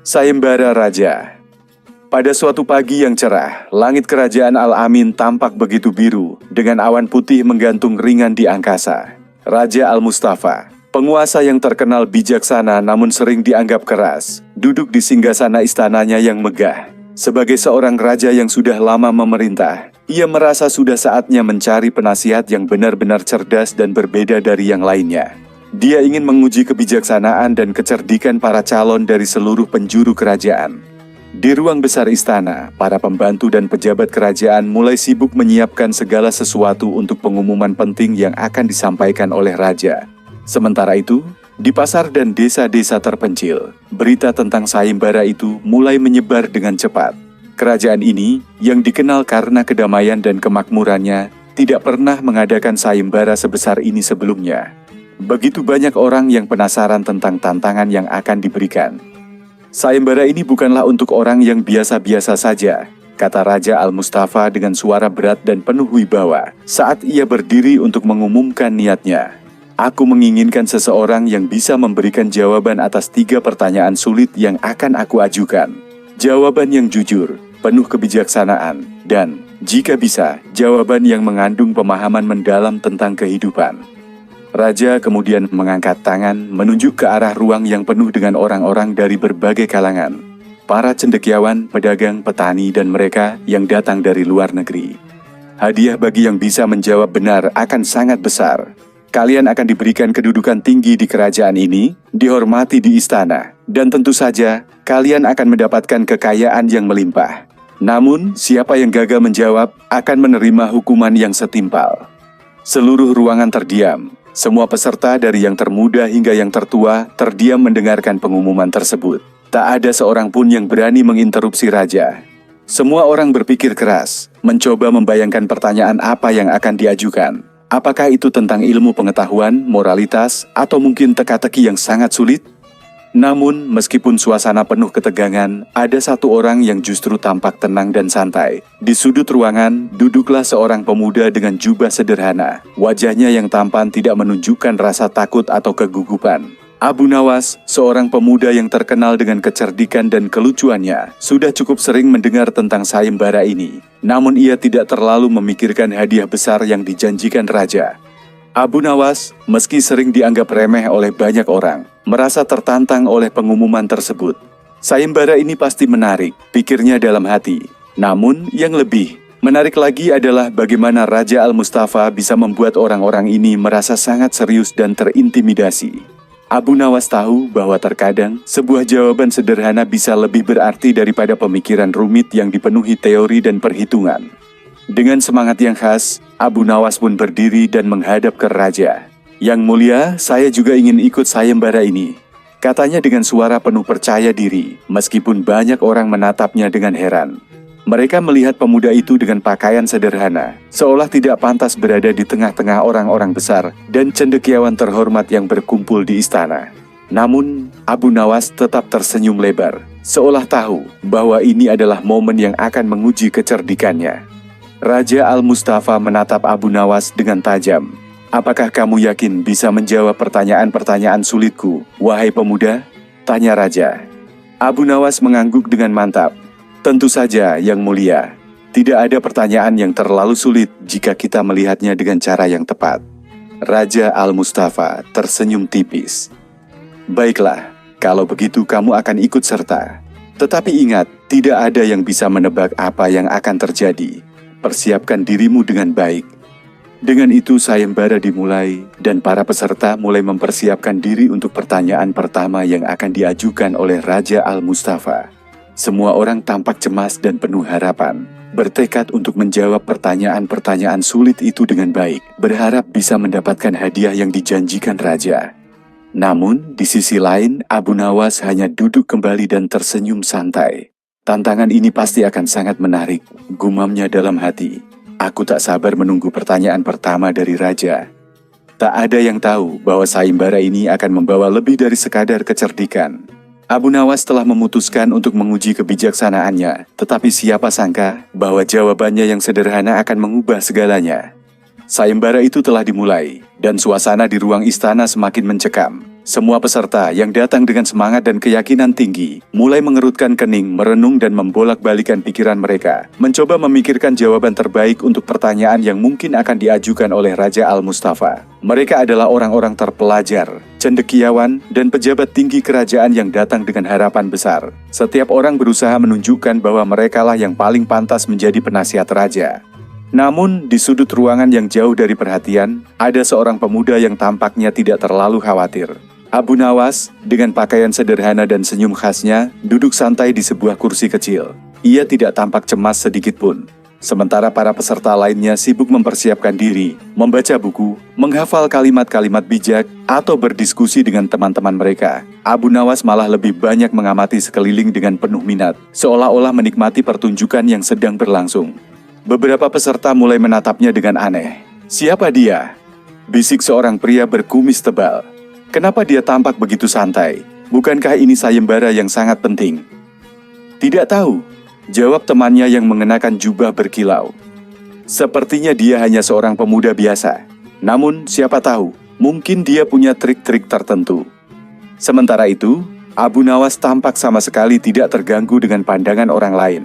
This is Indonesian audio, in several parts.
Sayembara Raja. Pada suatu pagi yang cerah, langit kerajaan Al-Amin tampak begitu biru, dengan awan putih menggantung ringan di angkasa. Raja Al-Mustafa, penguasa yang terkenal bijaksana namun sering dianggap keras, duduk di singgasana istananya yang megah. Sebagai seorang raja yang sudah lama memerintah, ia merasa sudah saatnya mencari penasihat yang benar-benar cerdas dan berbeda dari yang lainnya. Dia ingin menguji kebijaksanaan dan kecerdikan para calon dari seluruh penjuru kerajaan. Di ruang besar istana, para pembantu dan pejabat kerajaan mulai sibuk menyiapkan segala sesuatu untuk pengumuman penting yang akan disampaikan oleh raja. Sementara itu, di pasar dan desa-desa terpencil, berita tentang sayembara itu mulai menyebar dengan cepat. Kerajaan ini, yang dikenal karena kedamaian dan kemakmurannya, tidak pernah mengadakan sayembara sebesar ini sebelumnya. Begitu banyak orang yang penasaran tentang tantangan yang akan diberikan. Sayembara ini bukanlah untuk orang yang biasa-biasa saja, kata Raja Al-Mustafa dengan suara berat dan penuh wibawa saat ia berdiri untuk mengumumkan niatnya. Aku menginginkan seseorang yang bisa memberikan jawaban atas 3 pertanyaan sulit yang akan aku ajukan. Jawaban yang jujur, penuh kebijaksanaan, dan, jika bisa, jawaban yang mengandung pemahaman mendalam tentang kehidupan. Raja kemudian mengangkat tangan menunjuk ke arah ruang yang penuh dengan orang-orang dari berbagai kalangan. Para cendekiawan, pedagang, petani, dan mereka yang datang dari luar negeri. Hadiah bagi yang bisa menjawab benar akan sangat besar. Kalian akan diberikan kedudukan tinggi di kerajaan ini, dihormati di istana, dan tentu saja kalian akan mendapatkan kekayaan yang melimpah. Namun, siapa yang gagal menjawab akan menerima hukuman yang setimpal. Seluruh ruangan terdiam. Semua peserta dari yang termuda hingga yang tertua terdiam mendengarkan pengumuman tersebut. Tak ada seorang pun yang berani menginterupsi raja. Semua orang berpikir keras, mencoba membayangkan pertanyaan apa yang akan diajukan. Apakah itu tentang ilmu pengetahuan, moralitas, atau mungkin teka-teki yang sangat sulit? Namun, meskipun suasana penuh ketegangan, ada satu orang yang justru tampak tenang dan santai. Di sudut ruangan, duduklah seorang pemuda dengan jubah sederhana. Wajahnya yang tampan tidak menunjukkan rasa takut atau kegugupan. Abu Nawas, seorang pemuda yang terkenal dengan kecerdikan dan kelucuannya, sudah cukup sering mendengar tentang sayembara ini. Namun ia tidak terlalu memikirkan hadiah besar yang dijanjikan raja. Abu Nawas, meski sering dianggap remeh oleh banyak orang, merasa tertantang oleh pengumuman tersebut. Sayembara ini pasti menarik, pikirnya dalam hati. Namun, yang lebih menarik lagi adalah bagaimana Raja Al-Mustafa bisa membuat orang-orang ini merasa sangat serius dan terintimidasi. Abu Nawas tahu bahwa terkadang sebuah jawaban sederhana bisa lebih berarti daripada pemikiran rumit yang dipenuhi teori dan perhitungan. Dengan semangat yang khas, Abu Nawas pun berdiri dan menghadap ke raja. Yang mulia, saya juga ingin ikut sayembara ini, katanya dengan suara penuh percaya diri, meskipun banyak orang menatapnya dengan heran. Mereka melihat pemuda itu dengan pakaian sederhana, seolah tidak pantas berada di tengah-tengah orang-orang besar dan cendekiawan terhormat yang berkumpul di istana. Namun, Abu Nawas tetap tersenyum lebar, seolah tahu bahwa ini adalah momen yang akan menguji kecerdikannya. Raja Al-Mustafa menatap Abu Nawas dengan tajam. Apakah kamu yakin bisa menjawab pertanyaan-pertanyaan sulitku, wahai pemuda? Tanya raja. Abu Nawas mengangguk dengan mantap. Tentu saja, Yang Mulia. Tidak ada pertanyaan yang terlalu sulit jika kita melihatnya dengan cara yang tepat. Raja Al-Mustafa tersenyum tipis. Baiklah, kalau begitu kamu akan ikut serta. Tetapi ingat, tidak ada yang bisa menebak apa yang akan terjadi. Persiapkan dirimu dengan baik. Dengan itu sayembara dimulai dan para peserta mulai mempersiapkan diri untuk pertanyaan pertama yang akan diajukan oleh Raja Al-Mustafa. Semua orang tampak cemas dan penuh harapan, bertekad untuk menjawab pertanyaan-pertanyaan sulit itu dengan baik, berharap bisa mendapatkan hadiah yang dijanjikan raja. Namun, di sisi lain, Abu Nawas hanya duduk kembali dan tersenyum santai. Tantangan ini pasti akan sangat menarik, gumamnya dalam hati. Aku tak sabar menunggu pertanyaan pertama dari raja. Tak ada yang tahu bahwa sayembara ini akan membawa lebih dari sekadar kecerdikan. Abu Nawas telah memutuskan untuk menguji kebijaksanaannya, tetapi siapa sangka bahwa jawabannya yang sederhana akan mengubah segalanya. Sayembara itu telah dimulai, dan suasana di ruang istana semakin mencekam. Semua peserta yang datang dengan semangat dan keyakinan tinggi mulai mengerutkan kening, merenung dan membolak-balikan pikiran mereka, mencoba memikirkan jawaban terbaik untuk pertanyaan yang mungkin akan diajukan oleh Raja Al-Mustafa. Mereka adalah orang-orang terpelajar, cendekiawan, dan pejabat tinggi kerajaan yang datang dengan harapan besar. Setiap orang berusaha menunjukkan bahwa merekalah yang paling pantas menjadi penasihat raja. Namun, di sudut ruangan yang jauh dari perhatian, ada seorang pemuda yang tampaknya tidak terlalu khawatir. Abu Nawas, dengan pakaian sederhana dan senyum khasnya, duduk santai di sebuah kursi kecil. Ia tidak tampak cemas sedikit pun. Sementara para peserta lainnya sibuk mempersiapkan diri, membaca buku, menghafal kalimat-kalimat bijak, atau berdiskusi dengan teman-teman mereka. Abu Nawas malah lebih banyak mengamati sekeliling dengan penuh minat, seolah-olah menikmati pertunjukan yang sedang berlangsung. Beberapa peserta mulai menatapnya dengan aneh. "Siapa dia?" bisik seorang pria berkumis tebal. "Kenapa dia tampak begitu santai? Bukankah ini sayembara yang sangat penting?" "Tidak tahu," jawab temannya yang mengenakan jubah berkilau. "Sepertinya dia hanya seorang pemuda biasa. Namun, siapa tahu, mungkin dia punya trik-trik tertentu." Sementara itu, Abu Nawas tampak sama sekali tidak terganggu dengan pandangan orang lain.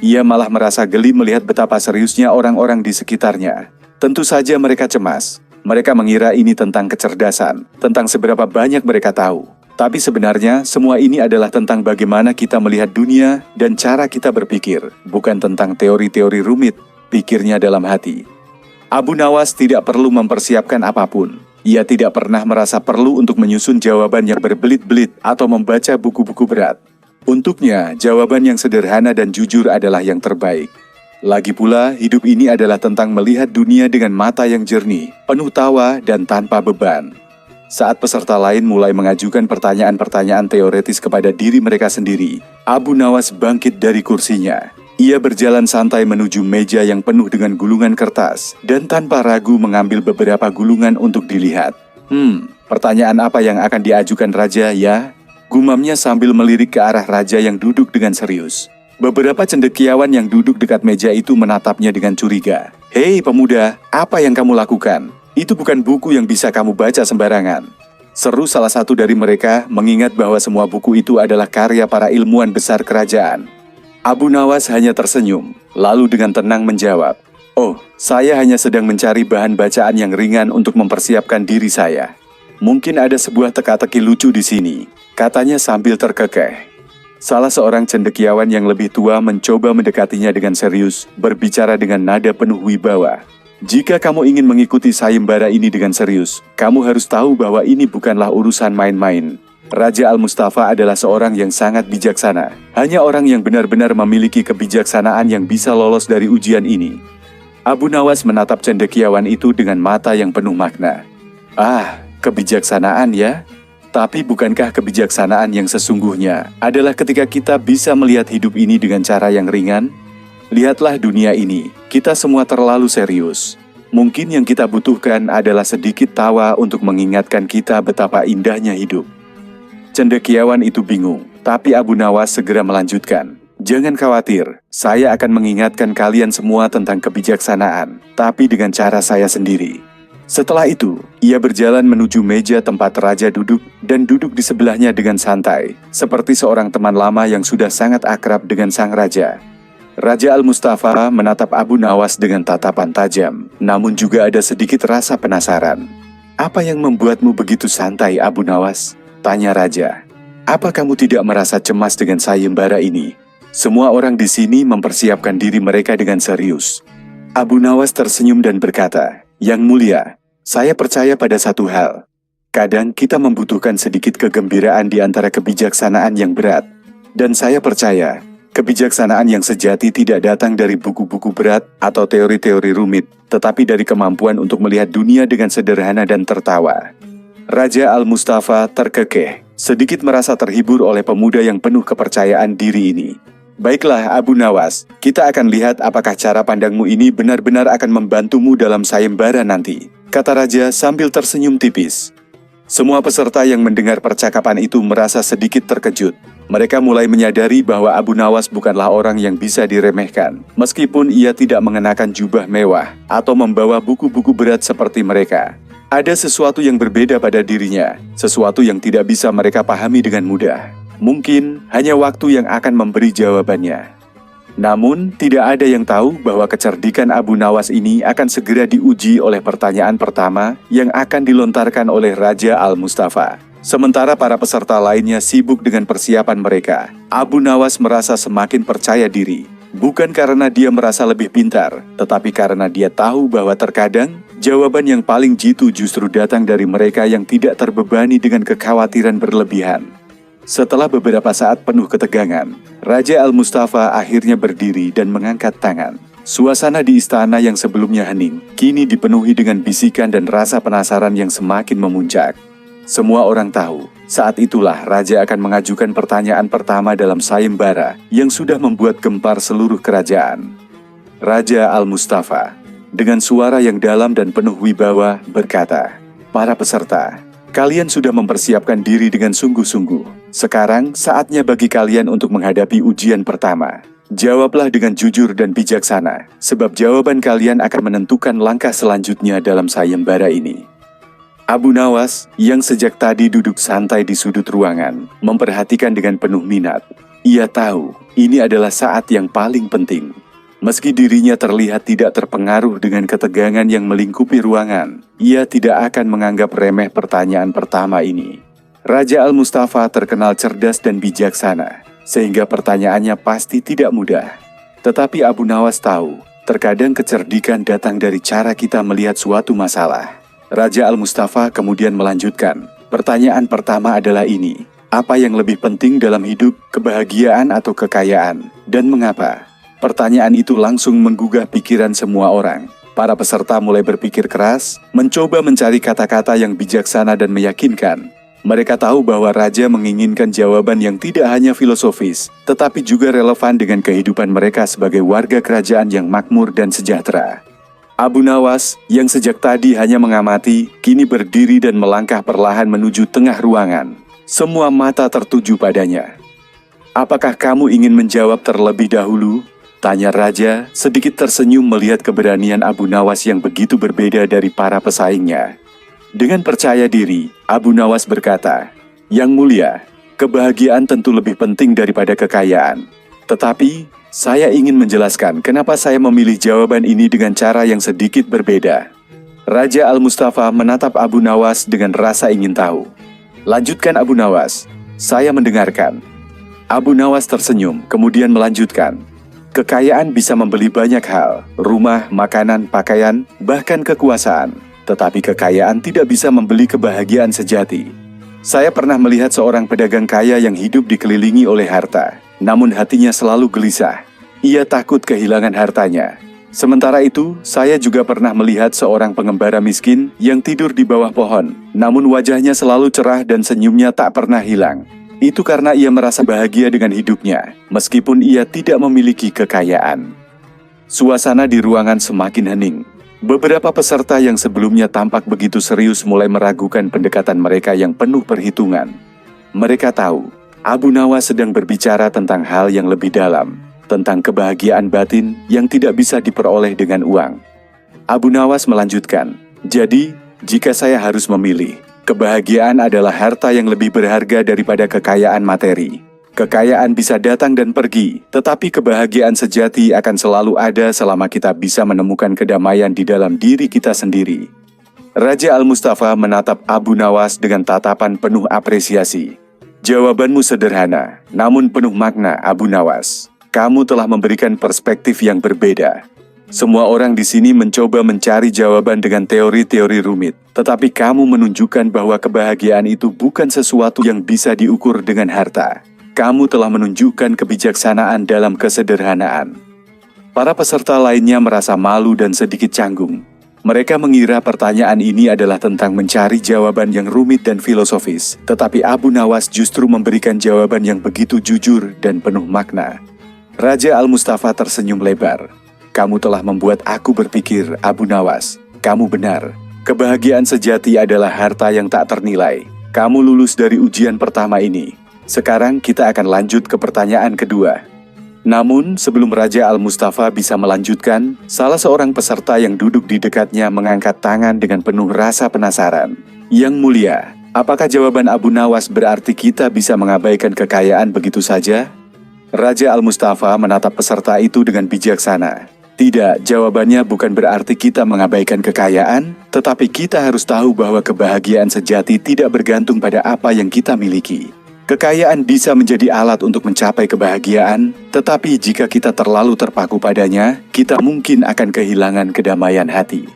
Ia malah merasa geli melihat betapa seriusnya orang-orang di sekitarnya. Tentu saja mereka cemas. Mereka mengira ini tentang kecerdasan, tentang seberapa banyak mereka tahu. Tapi sebenarnya semua ini adalah tentang bagaimana kita melihat dunia dan cara kita berpikir, bukan tentang teori-teori rumit, pikirnya dalam hati. Abu Nawas tidak perlu mempersiapkan apapun. Ia tidak pernah merasa perlu untuk menyusun jawaban yang berbelit-belit atau membaca buku-buku berat. Untuknya, jawaban yang sederhana dan jujur adalah yang terbaik. Lagi pula, hidup ini adalah tentang melihat dunia dengan mata yang jernih, penuh tawa, dan tanpa beban. Saat peserta lain mulai mengajukan pertanyaan-pertanyaan teoretis kepada diri mereka sendiri, Abu Nawas bangkit dari kursinya. Ia berjalan santai menuju meja yang penuh dengan gulungan kertas, dan tanpa ragu mengambil beberapa gulungan untuk dilihat. Pertanyaan apa yang akan diajukan raja ya? Gumamnya sambil melirik ke arah raja yang duduk dengan serius. Beberapa cendekiawan yang duduk dekat meja itu menatapnya dengan curiga. "Hei pemuda, apa yang kamu lakukan? Itu bukan buku yang bisa kamu baca sembarangan," seru salah satu dari mereka, mengingat bahwa semua buku itu adalah karya para ilmuwan besar kerajaan. Abu Nawas hanya tersenyum, lalu dengan tenang menjawab, "Oh, saya hanya sedang mencari bahan bacaan yang ringan untuk mempersiapkan diri saya. Mungkin ada sebuah teka-teki lucu di sini," katanya sambil terkekeh. Salah seorang cendekiawan yang lebih tua mencoba mendekatinya dengan serius, berbicara dengan nada penuh wibawa. "Jika kamu ingin mengikuti sayembara ini dengan serius, kamu harus tahu bahwa ini bukanlah urusan main-main. Raja Al-Mustafa adalah seorang yang sangat bijaksana. Hanya orang yang benar-benar memiliki kebijaksanaan yang bisa lolos dari ujian ini." Abu Nawas menatap cendekiawan itu dengan mata yang penuh makna. "Ah, kebijaksanaan ya? Tapi bukankah kebijaksanaan yang sesungguhnya adalah ketika kita bisa melihat hidup ini dengan cara yang ringan? Lihatlah dunia ini, kita semua terlalu serius. Mungkin yang kita butuhkan adalah sedikit tawa untuk mengingatkan kita betapa indahnya hidup." Cendekiawan itu bingung, tapi Abu Nawas segera melanjutkan. "Jangan khawatir, saya akan mengingatkan kalian semua tentang kebijaksanaan, tapi dengan cara saya sendiri." Setelah itu, ia berjalan menuju meja tempat raja duduk dan duduk di sebelahnya dengan santai, seperti seorang teman lama yang sudah sangat akrab dengan sang raja. Raja Al-Mustafa menatap Abu Nawas dengan tatapan tajam, namun juga ada sedikit rasa penasaran. "Apa yang membuatmu begitu santai, Abu Nawas?" tanya raja. "Apa kamu tidak merasa cemas dengan sayembara ini? Semua orang di sini mempersiapkan diri mereka dengan serius." Abu Nawas tersenyum dan berkata, "Yang mulia, saya percaya pada satu hal. Kadang kita membutuhkan sedikit kegembiraan di antara kebijaksanaan yang berat. Dan saya percaya, kebijaksanaan yang sejati tidak datang dari buku-buku berat atau teori-teori rumit, tetapi dari kemampuan untuk melihat dunia dengan sederhana dan tertawa." Raja Al-Mustafa terkekeh, sedikit merasa terhibur oleh pemuda yang penuh kepercayaan diri ini. "Baiklah Abu Nawas, kita akan lihat apakah cara pandangmu ini benar-benar akan membantumu dalam sayembara nanti," kata raja sambil tersenyum tipis. Semua peserta yang mendengar percakapan itu merasa sedikit terkejut. Mereka mulai menyadari bahwa Abu Nawas bukanlah orang yang bisa diremehkan, meskipun ia tidak mengenakan jubah mewah atau membawa buku-buku berat seperti mereka. Ada sesuatu yang berbeda pada dirinya, sesuatu yang tidak bisa mereka pahami dengan mudah. Mungkin hanya waktu yang akan memberi jawabannya. Namun, tidak ada yang tahu bahwa kecerdikan Abu Nawas ini akan segera diuji oleh pertanyaan pertama yang akan dilontarkan oleh Raja Al-Mustafa. Sementara para peserta lainnya sibuk dengan persiapan mereka, Abu Nawas merasa semakin percaya diri. Bukan karena dia merasa lebih pintar, tetapi karena dia tahu bahwa terkadang jawaban yang paling jitu justru datang dari mereka yang tidak terbebani dengan kekhawatiran berlebihan. Setelah beberapa saat penuh ketegangan, Raja Al-Mustafa akhirnya berdiri dan mengangkat tangan. Suasana di istana yang sebelumnya hening, kini dipenuhi dengan bisikan dan rasa penasaran yang semakin memuncak. Semua orang tahu, saat itulah Raja akan mengajukan pertanyaan pertama dalam sayembara yang sudah membuat gempar seluruh kerajaan. Raja Al-Mustafa, dengan suara yang dalam dan penuh wibawa, berkata, "Para peserta, kalian sudah mempersiapkan diri dengan sungguh-sungguh. Sekarang saatnya bagi kalian untuk menghadapi ujian pertama. Jawablah dengan jujur dan bijaksana, sebab jawaban kalian akan menentukan langkah selanjutnya dalam sayembara ini." Abu Nawas, yang sejak tadi duduk santai di sudut ruangan, memperhatikan dengan penuh minat. Ia tahu, ini adalah saat yang paling penting. Meski dirinya terlihat tidak terpengaruh dengan ketegangan yang melingkupi ruangan, ia tidak akan menganggap remeh pertanyaan pertama ini. Raja Al-Mustafa terkenal cerdas dan bijaksana, sehingga pertanyaannya pasti tidak mudah. Tetapi Abu Nawas tahu, terkadang kecerdikan datang dari cara kita melihat suatu masalah. Raja Al-Mustafa kemudian melanjutkan, "Pertanyaan pertama adalah ini, apa yang lebih penting dalam hidup, kebahagiaan atau kekayaan, dan mengapa?" Pertanyaan itu langsung menggugah pikiran semua orang. Para peserta mulai berpikir keras, mencoba mencari kata-kata yang bijaksana dan meyakinkan. Mereka tahu bahwa Raja menginginkan jawaban yang tidak hanya filosofis, tetapi juga relevan dengan kehidupan mereka sebagai warga kerajaan yang makmur dan sejahtera. Abu Nawas, yang sejak tadi hanya mengamati, kini berdiri dan melangkah perlahan menuju tengah ruangan. Semua mata tertuju padanya. "Apakah kamu ingin menjawab terlebih dahulu?" tanya Raja, sedikit tersenyum melihat keberanian Abu Nawas yang begitu berbeda dari para pesaingnya. Dengan percaya diri, Abu Nawas berkata, "Yang mulia, kebahagiaan tentu lebih penting daripada kekayaan. Tetapi, saya ingin menjelaskan kenapa saya memilih jawaban ini dengan cara yang sedikit berbeda." Raja Al-Mustafa menatap Abu Nawas dengan rasa ingin tahu. "Lanjutkan Abu Nawas, saya mendengarkan." Abu Nawas tersenyum, kemudian melanjutkan, "Kekayaan bisa membeli banyak hal, rumah, makanan, pakaian, bahkan kekuasaan. Tetapi kekayaan tidak bisa membeli kebahagiaan sejati. Saya pernah melihat seorang pedagang kaya yang hidup dikelilingi oleh harta. Namun hatinya selalu gelisah. Ia takut kehilangan hartanya. Sementara itu, saya juga pernah melihat seorang pengembara miskin yang tidur di bawah pohon. Namun wajahnya selalu cerah dan senyumnya tak pernah hilang. Itu karena ia merasa bahagia dengan hidupnya, meskipun ia tidak memiliki kekayaan." Suasana di ruangan semakin hening. Beberapa peserta yang sebelumnya tampak begitu serius mulai meragukan pendekatan mereka yang penuh perhitungan. Mereka tahu, Abu Nawas sedang berbicara tentang hal yang lebih dalam, tentang kebahagiaan batin yang tidak bisa diperoleh dengan uang. Abu Nawas melanjutkan, "Jadi, jika saya harus memilih, kebahagiaan adalah harta yang lebih berharga daripada kekayaan materi. Kekayaan bisa datang dan pergi, tetapi kebahagiaan sejati akan selalu ada selama kita bisa menemukan kedamaian di dalam diri kita sendiri." Raja Al-Mustafa menatap Abu Nawas dengan tatapan penuh apresiasi. "Jawabanmu sederhana, namun penuh makna, Abu Nawas. Kamu telah memberikan perspektif yang berbeda. Semua orang di sini mencoba mencari jawaban dengan teori-teori rumit, tetapi kamu menunjukkan bahwa kebahagiaan itu bukan sesuatu yang bisa diukur dengan harta. Kamu telah menunjukkan kebijaksanaan dalam kesederhanaan." Para peserta lainnya merasa malu dan sedikit canggung. Mereka mengira pertanyaan ini adalah tentang mencari jawaban yang rumit dan filosofis, tetapi Abu Nawas justru memberikan jawaban yang begitu jujur dan penuh makna. Raja Al-Mustafa tersenyum lebar. "Kamu telah membuat aku berpikir, Abu Nawas. Kamu benar. Kebahagiaan sejati adalah harta yang tak ternilai. Kamu lulus dari ujian pertama ini. Sekarang kita akan lanjut ke pertanyaan kedua." Namun, sebelum Raja Al-Mustafa bisa melanjutkan, salah seorang peserta yang duduk di dekatnya mengangkat tangan dengan penuh rasa penasaran. Yang mulia, apakah jawaban Abu Nawas berarti kita bisa mengabaikan kekayaan begitu saja? Raja Al-Mustafa menatap peserta itu dengan bijaksana. Tidak, jawabannya bukan berarti kita mengabaikan kekayaan, tetapi kita harus tahu bahwa kebahagiaan sejati tidak bergantung pada apa yang kita miliki. Kekayaan bisa menjadi alat untuk mencapai kebahagiaan, tetapi jika kita terlalu terpaku padanya, kita mungkin akan kehilangan kedamaian hati.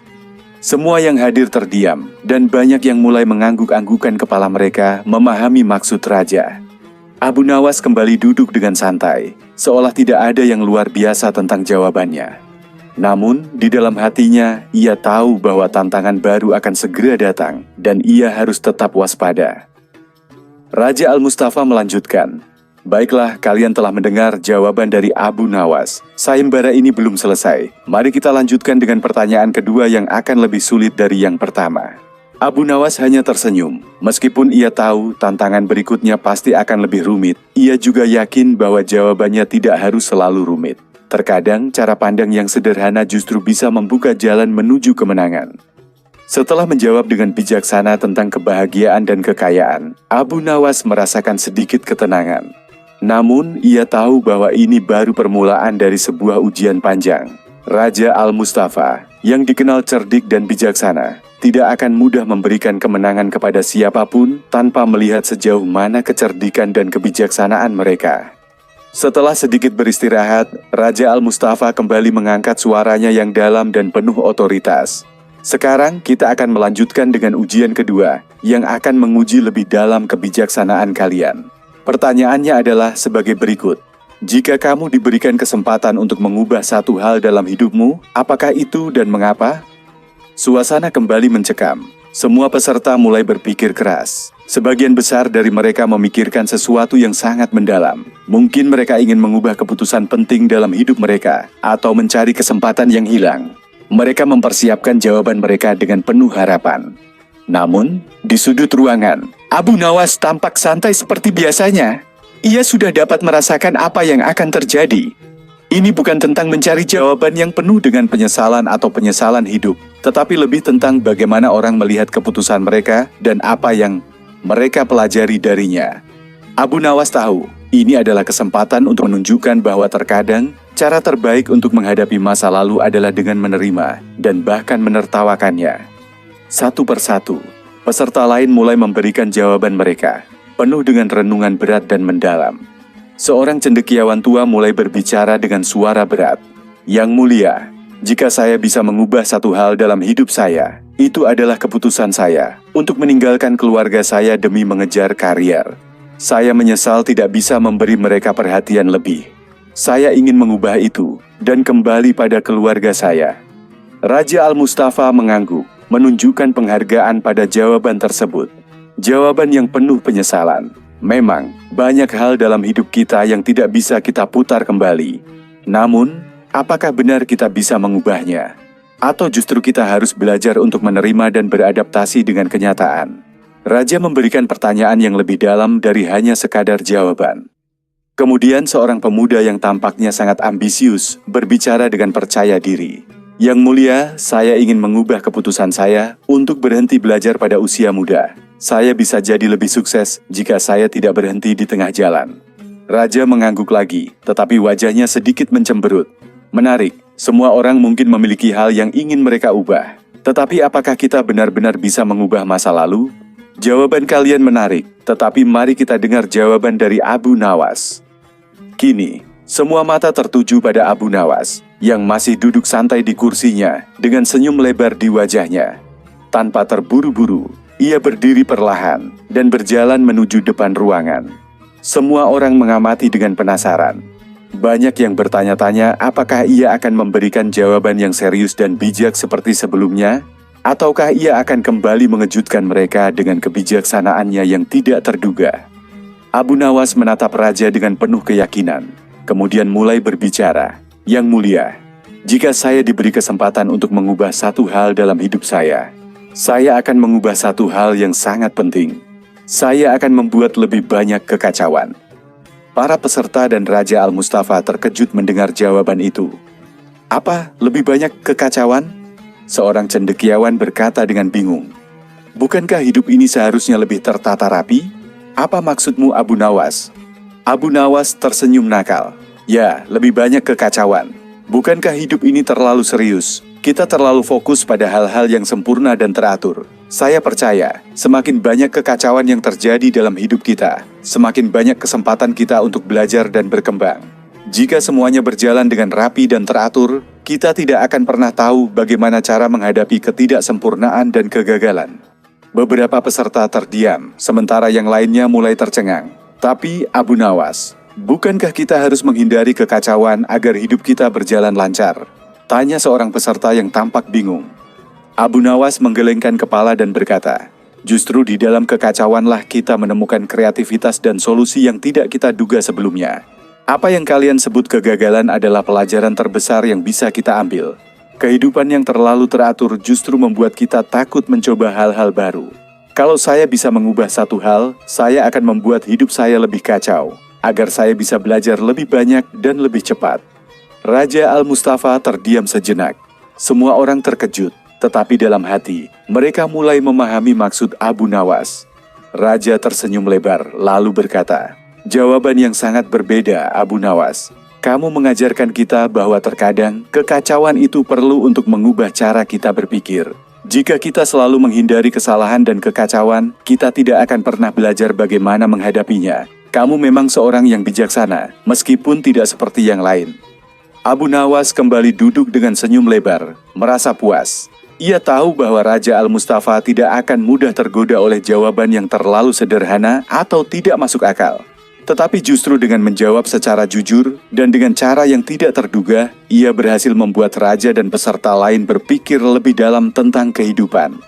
Semua yang hadir terdiam, dan banyak yang mulai mengangguk-anggukan kepala mereka memahami maksud raja. Abu Nawas kembali duduk dengan santai, seolah tidak ada yang luar biasa tentang jawabannya. Namun, di dalam hatinya, ia tahu bahwa tantangan baru akan segera datang, dan ia harus tetap waspada. Raja Al-Mustafa melanjutkan, "Baiklah, kalian telah mendengar jawaban dari Abu Nawas. Sayembara ini belum selesai. Mari kita lanjutkan dengan pertanyaan kedua yang akan lebih sulit dari yang pertama." Abu Nawas hanya tersenyum. Meskipun ia tahu tantangan berikutnya pasti akan lebih rumit, ia juga yakin bahwa jawabannya tidak harus selalu rumit. Terkadang, cara pandang yang sederhana justru bisa membuka jalan menuju kemenangan. Setelah menjawab dengan bijaksana tentang kebahagiaan dan kekayaan, Abu Nawas merasakan sedikit ketenangan. Namun, ia tahu bahwa ini baru permulaan dari sebuah ujian panjang. Raja Al-Mustafa, yang dikenal cerdik dan bijaksana, tidak akan mudah memberikan kemenangan kepada siapapun tanpa melihat sejauh mana kecerdikan dan kebijaksanaan mereka. Setelah sedikit beristirahat, Raja Al-Mustafa kembali mengangkat suaranya yang dalam dan penuh otoritas. Sekarang kita akan melanjutkan dengan ujian kedua, yang akan menguji lebih dalam kebijaksanaan kalian. Pertanyaannya adalah sebagai berikut. Jika kamu diberikan kesempatan untuk mengubah satu hal dalam hidupmu, apakah itu dan mengapa? Suasana kembali mencekam. Semua peserta mulai berpikir keras. Sebagian besar dari mereka memikirkan sesuatu yang sangat mendalam. Mungkin mereka ingin mengubah keputusan penting dalam hidup mereka, atau mencari kesempatan yang hilang. Mereka mempersiapkan jawaban mereka dengan penuh harapan. Namun, di sudut ruangan, Abu Nawas tampak santai seperti biasanya. Ia sudah dapat merasakan apa yang akan terjadi. Ini bukan tentang mencari jawaban yang penuh dengan penyesalan atau penyesalan hidup, tetapi lebih tentang bagaimana orang melihat keputusan mereka dan apa yang mereka pelajari darinya. Abu Nawas tahu, ini adalah kesempatan untuk menunjukkan bahwa terkadang cara terbaik untuk menghadapi masa lalu adalah dengan menerima dan bahkan menertawakannya. Satu persatu, peserta lain mulai memberikan jawaban mereka, penuh dengan renungan berat dan mendalam. Seorang cendekiawan tua mulai berbicara dengan suara berat. "Yang mulia, jika saya bisa mengubah satu hal dalam hidup saya, itu adalah keputusan saya untuk meninggalkan keluarga saya demi mengejar karier. Saya menyesal tidak bisa memberi mereka perhatian lebih. Saya ingin mengubah itu dan kembali pada keluarga saya." Raja Al-Mustafa mengangguk, menunjukkan penghargaan pada jawaban tersebut. Jawaban yang penuh penyesalan. Memang, banyak hal dalam hidup kita yang tidak bisa kita putar kembali. Namun, apakah benar kita bisa mengubahnya? Atau justru kita harus belajar untuk menerima dan beradaptasi dengan kenyataan? Raja memberikan pertanyaan yang lebih dalam dari hanya sekadar jawaban. Kemudian seorang pemuda yang tampaknya sangat ambisius berbicara dengan percaya diri. "Yang mulia, saya ingin mengubah keputusan saya untuk berhenti belajar pada usia muda. Saya bisa jadi lebih sukses jika saya tidak berhenti di tengah jalan." Raja mengangguk lagi, tetapi wajahnya sedikit mencemberut. "Menarik, semua orang mungkin memiliki hal yang ingin mereka ubah. Tetapi apakah kita benar-benar bisa mengubah masa lalu?" Jawaban kalian menarik, tetapi mari kita dengar jawaban dari Abu Nawas. Kini, semua mata tertuju pada Abu Nawas, yang masih duduk santai di kursinya dengan senyum lebar di wajahnya. Tanpa terburu-buru, ia berdiri perlahan dan berjalan menuju depan ruangan. Semua orang mengamati dengan penasaran. Banyak yang bertanya-tanya apakah ia akan memberikan jawaban yang serius dan bijak seperti sebelumnya, ataukah ia akan kembali mengejutkan mereka dengan kebijaksanaannya yang tidak terduga. Abu Nawas menatap raja dengan penuh keyakinan, kemudian mulai berbicara. "Yang mulia, jika saya diberi kesempatan untuk mengubah satu hal dalam hidup saya akan mengubah satu hal yang sangat penting. Saya akan membuat lebih banyak kekacauan." Para peserta dan Raja Al-Mustafa terkejut mendengar jawaban itu. Apa, lebih banyak kekacauan? Seorang cendekiawan berkata dengan bingung. Bukankah hidup ini seharusnya lebih tertata rapi? Apa maksudmu, Abu Nawas? Abu Nawas tersenyum nakal. Ya, lebih banyak kekacauan. Bukankah hidup ini terlalu serius? Kita terlalu fokus pada hal-hal yang sempurna dan teratur. Saya percaya, semakin banyak kekacauan yang terjadi dalam hidup kita, semakin banyak kesempatan kita untuk belajar dan berkembang. Jika semuanya berjalan dengan rapi dan teratur, kita tidak akan pernah tahu bagaimana cara menghadapi ketidaksempurnaan dan kegagalan. Beberapa peserta terdiam, sementara yang lainnya mulai tercengang. Tapi, Abu Nawas, bukankah kita harus menghindari kekacauan agar hidup kita berjalan lancar? Tanya seorang peserta yang tampak bingung. Abu Nawas menggelengkan kepala dan berkata, justru di dalam kekacauanlah kita menemukan kreativitas dan solusi yang tidak kita duga sebelumnya. Apa yang kalian sebut kegagalan adalah pelajaran terbesar yang bisa kita ambil. Kehidupan yang terlalu teratur justru membuat kita takut mencoba hal-hal baru. Kalau saya bisa mengubah satu hal, saya akan membuat hidup saya lebih kacau, agar saya bisa belajar lebih banyak dan lebih cepat. Raja Al-Mustafa terdiam sejenak. Semua orang terkejut, tetapi dalam hati, mereka mulai memahami maksud Abu Nawas. Raja tersenyum lebar, lalu berkata, jawaban yang sangat berbeda, Abu Nawas. Kamu mengajarkan kita bahwa terkadang kekacauan itu perlu untuk mengubah cara kita berpikir. Jika kita selalu menghindari kesalahan dan kekacauan, kita tidak akan pernah belajar bagaimana menghadapinya. Kamu memang seorang yang bijaksana, meskipun tidak seperti yang lain. Abu Nawas kembali duduk dengan senyum lebar, merasa puas. Ia tahu bahwa Raja Al-Mustafa tidak akan mudah tergoda oleh jawaban yang terlalu sederhana atau tidak masuk akal. Tetapi justru dengan menjawab secara jujur dan dengan cara yang tidak terduga, ia berhasil membuat raja dan peserta lain berpikir lebih dalam tentang kehidupan.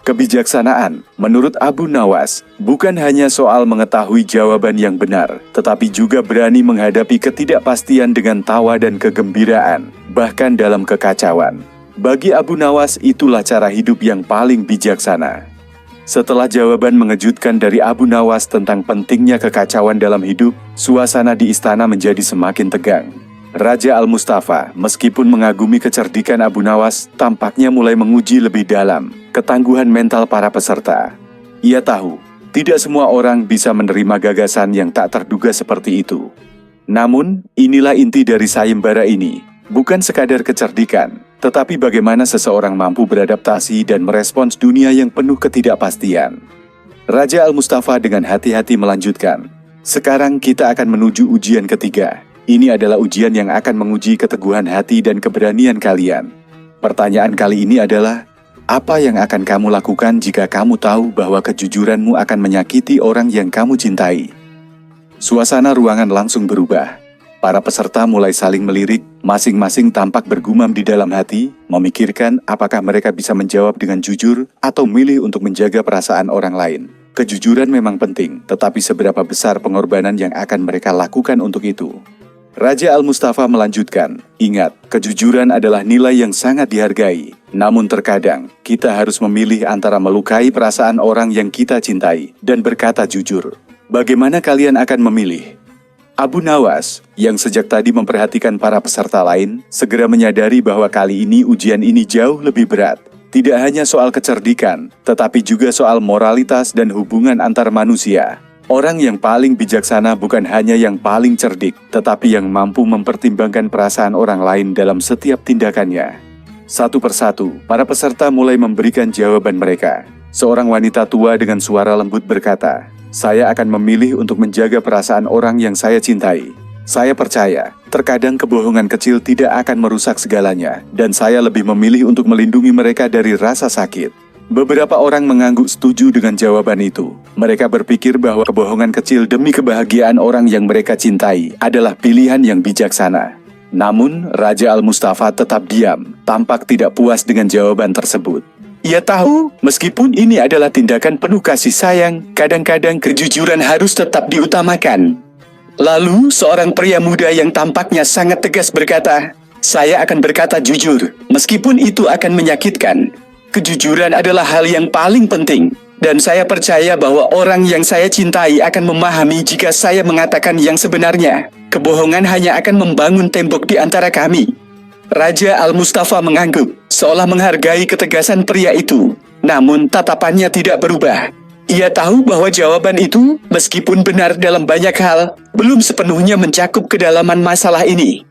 Kebijaksanaan, menurut Abu Nawas, bukan hanya soal mengetahui jawaban yang benar, tetapi juga berani menghadapi ketidakpastian dengan tawa dan kegembiraan, bahkan dalam kekacauan. Bagi Abu Nawas, itulah cara hidup yang paling bijaksana. Setelah jawaban mengejutkan dari Abu Nawas tentang pentingnya kekacauan dalam hidup, suasana di istana menjadi semakin tegang. Raja Al-Mustafa, meskipun mengagumi kecerdikan Abu Nawas, tampaknya mulai menguji lebih dalam ketangguhan mental para peserta. Ia tahu, tidak semua orang bisa menerima gagasan yang tak terduga seperti itu. Namun, inilah inti dari sayembara ini, bukan sekadar kecerdikan, tetapi bagaimana seseorang mampu beradaptasi dan merespons dunia yang penuh ketidakpastian. Raja Al-Mustafa dengan hati-hati melanjutkan, sekarang kita akan menuju ujian ketiga. Ini adalah ujian yang akan menguji keteguhan hati dan keberanian kalian. Pertanyaan kali ini adalah, apa yang akan kamu lakukan jika kamu tahu bahwa kejujuranmu akan menyakiti orang yang kamu cintai? Suasana ruangan langsung berubah. Para peserta mulai saling melirik, masing-masing tampak bergumam di dalam hati, memikirkan apakah mereka bisa menjawab dengan jujur atau milih untuk menjaga perasaan orang lain. Kejujuran memang penting, tetapi seberapa besar pengorbanan yang akan mereka lakukan untuk itu? Raja Al-Mustafa melanjutkan, ingat, kejujuran adalah nilai yang sangat dihargai. Namun terkadang, kita harus memilih antara melukai perasaan orang yang kita cintai dan berkata jujur. Bagaimana kalian akan memilih? Abu Nawas, yang sejak tadi memperhatikan para peserta lain, segera menyadari bahwa kali ini ujian ini jauh lebih berat. Tidak hanya soal kecerdikan, tetapi juga soal moralitas dan hubungan antar manusia. Orang yang paling bijaksana bukan hanya yang paling cerdik, tetapi yang mampu mempertimbangkan perasaan orang lain dalam setiap tindakannya. Satu persatu, para peserta mulai memberikan jawaban mereka. Seorang wanita tua dengan suara lembut berkata, saya akan memilih untuk menjaga perasaan orang yang saya cintai. Saya percaya, terkadang kebohongan kecil tidak akan merusak segalanya, dan saya lebih memilih untuk melindungi mereka dari rasa sakit. Beberapa orang mengangguk setuju dengan jawaban itu. Mereka berpikir bahwa kebohongan kecil demi kebahagiaan orang yang mereka cintai adalah pilihan yang bijaksana. Namun, Raja Al-Mustafa tetap diam, tampak tidak puas dengan jawaban tersebut. Ia tahu, meskipun ini adalah tindakan penuh kasih sayang, kadang-kadang kejujuran harus tetap diutamakan. Lalu, seorang pria muda yang tampaknya sangat tegas berkata, saya akan berkata jujur, meskipun itu akan menyakitkan. Kejujuran adalah hal yang paling penting. Dan saya percaya bahwa orang yang saya cintai akan memahami jika saya mengatakan yang sebenarnya. Kebohongan hanya akan membangun tembok di antara kami. Raja Al-Mustafa mengangguk, seolah menghargai ketegasan pria itu. Namun tatapannya tidak berubah. Ia tahu bahwa jawaban itu, meskipun benar dalam banyak hal, belum sepenuhnya mencakup kedalaman masalah ini.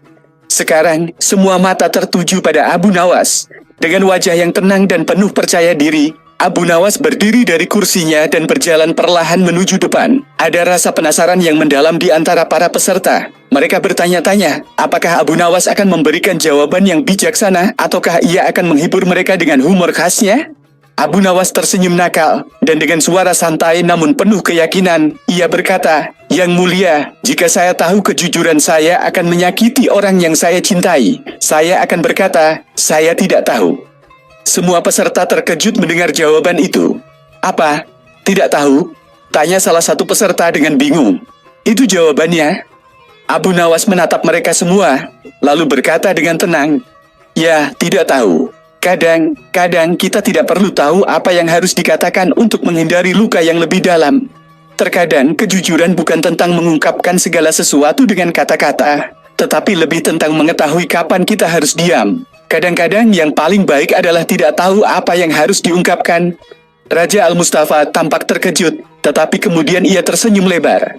Sekarang, semua mata tertuju pada Abu Nawas. Dengan wajah yang tenang dan penuh percaya diri, Abu Nawas berdiri dari kursinya dan berjalan perlahan menuju depan. Ada rasa penasaran yang mendalam di antara para peserta. Mereka bertanya-tanya, apakah Abu Nawas akan memberikan jawaban yang bijaksana ataukah ia akan menghibur mereka dengan humor khasnya? Abu Nawas tersenyum nakal, dan dengan suara santai namun penuh keyakinan, ia berkata, "Yang mulia, jika saya tahu kejujuran saya akan menyakiti orang yang saya cintai, saya akan berkata, saya tidak tahu." Semua peserta terkejut mendengar jawaban itu. "Apa? Tidak tahu?" tanya salah satu peserta dengan bingung. "Itu jawabannya." Abu Nawas menatap mereka semua, lalu berkata dengan tenang, "Ya, tidak tahu. Kadang kita tidak perlu tahu apa yang harus dikatakan untuk menghindari luka yang lebih dalam. Terkadang kejujuran bukan tentang mengungkapkan segala sesuatu dengan kata-kata, tetapi lebih tentang mengetahui kapan kita harus diam. Kadang-kadang yang paling baik adalah tidak tahu apa yang harus diungkapkan." Raja Al-Mustafa tampak terkejut, tetapi kemudian ia tersenyum lebar.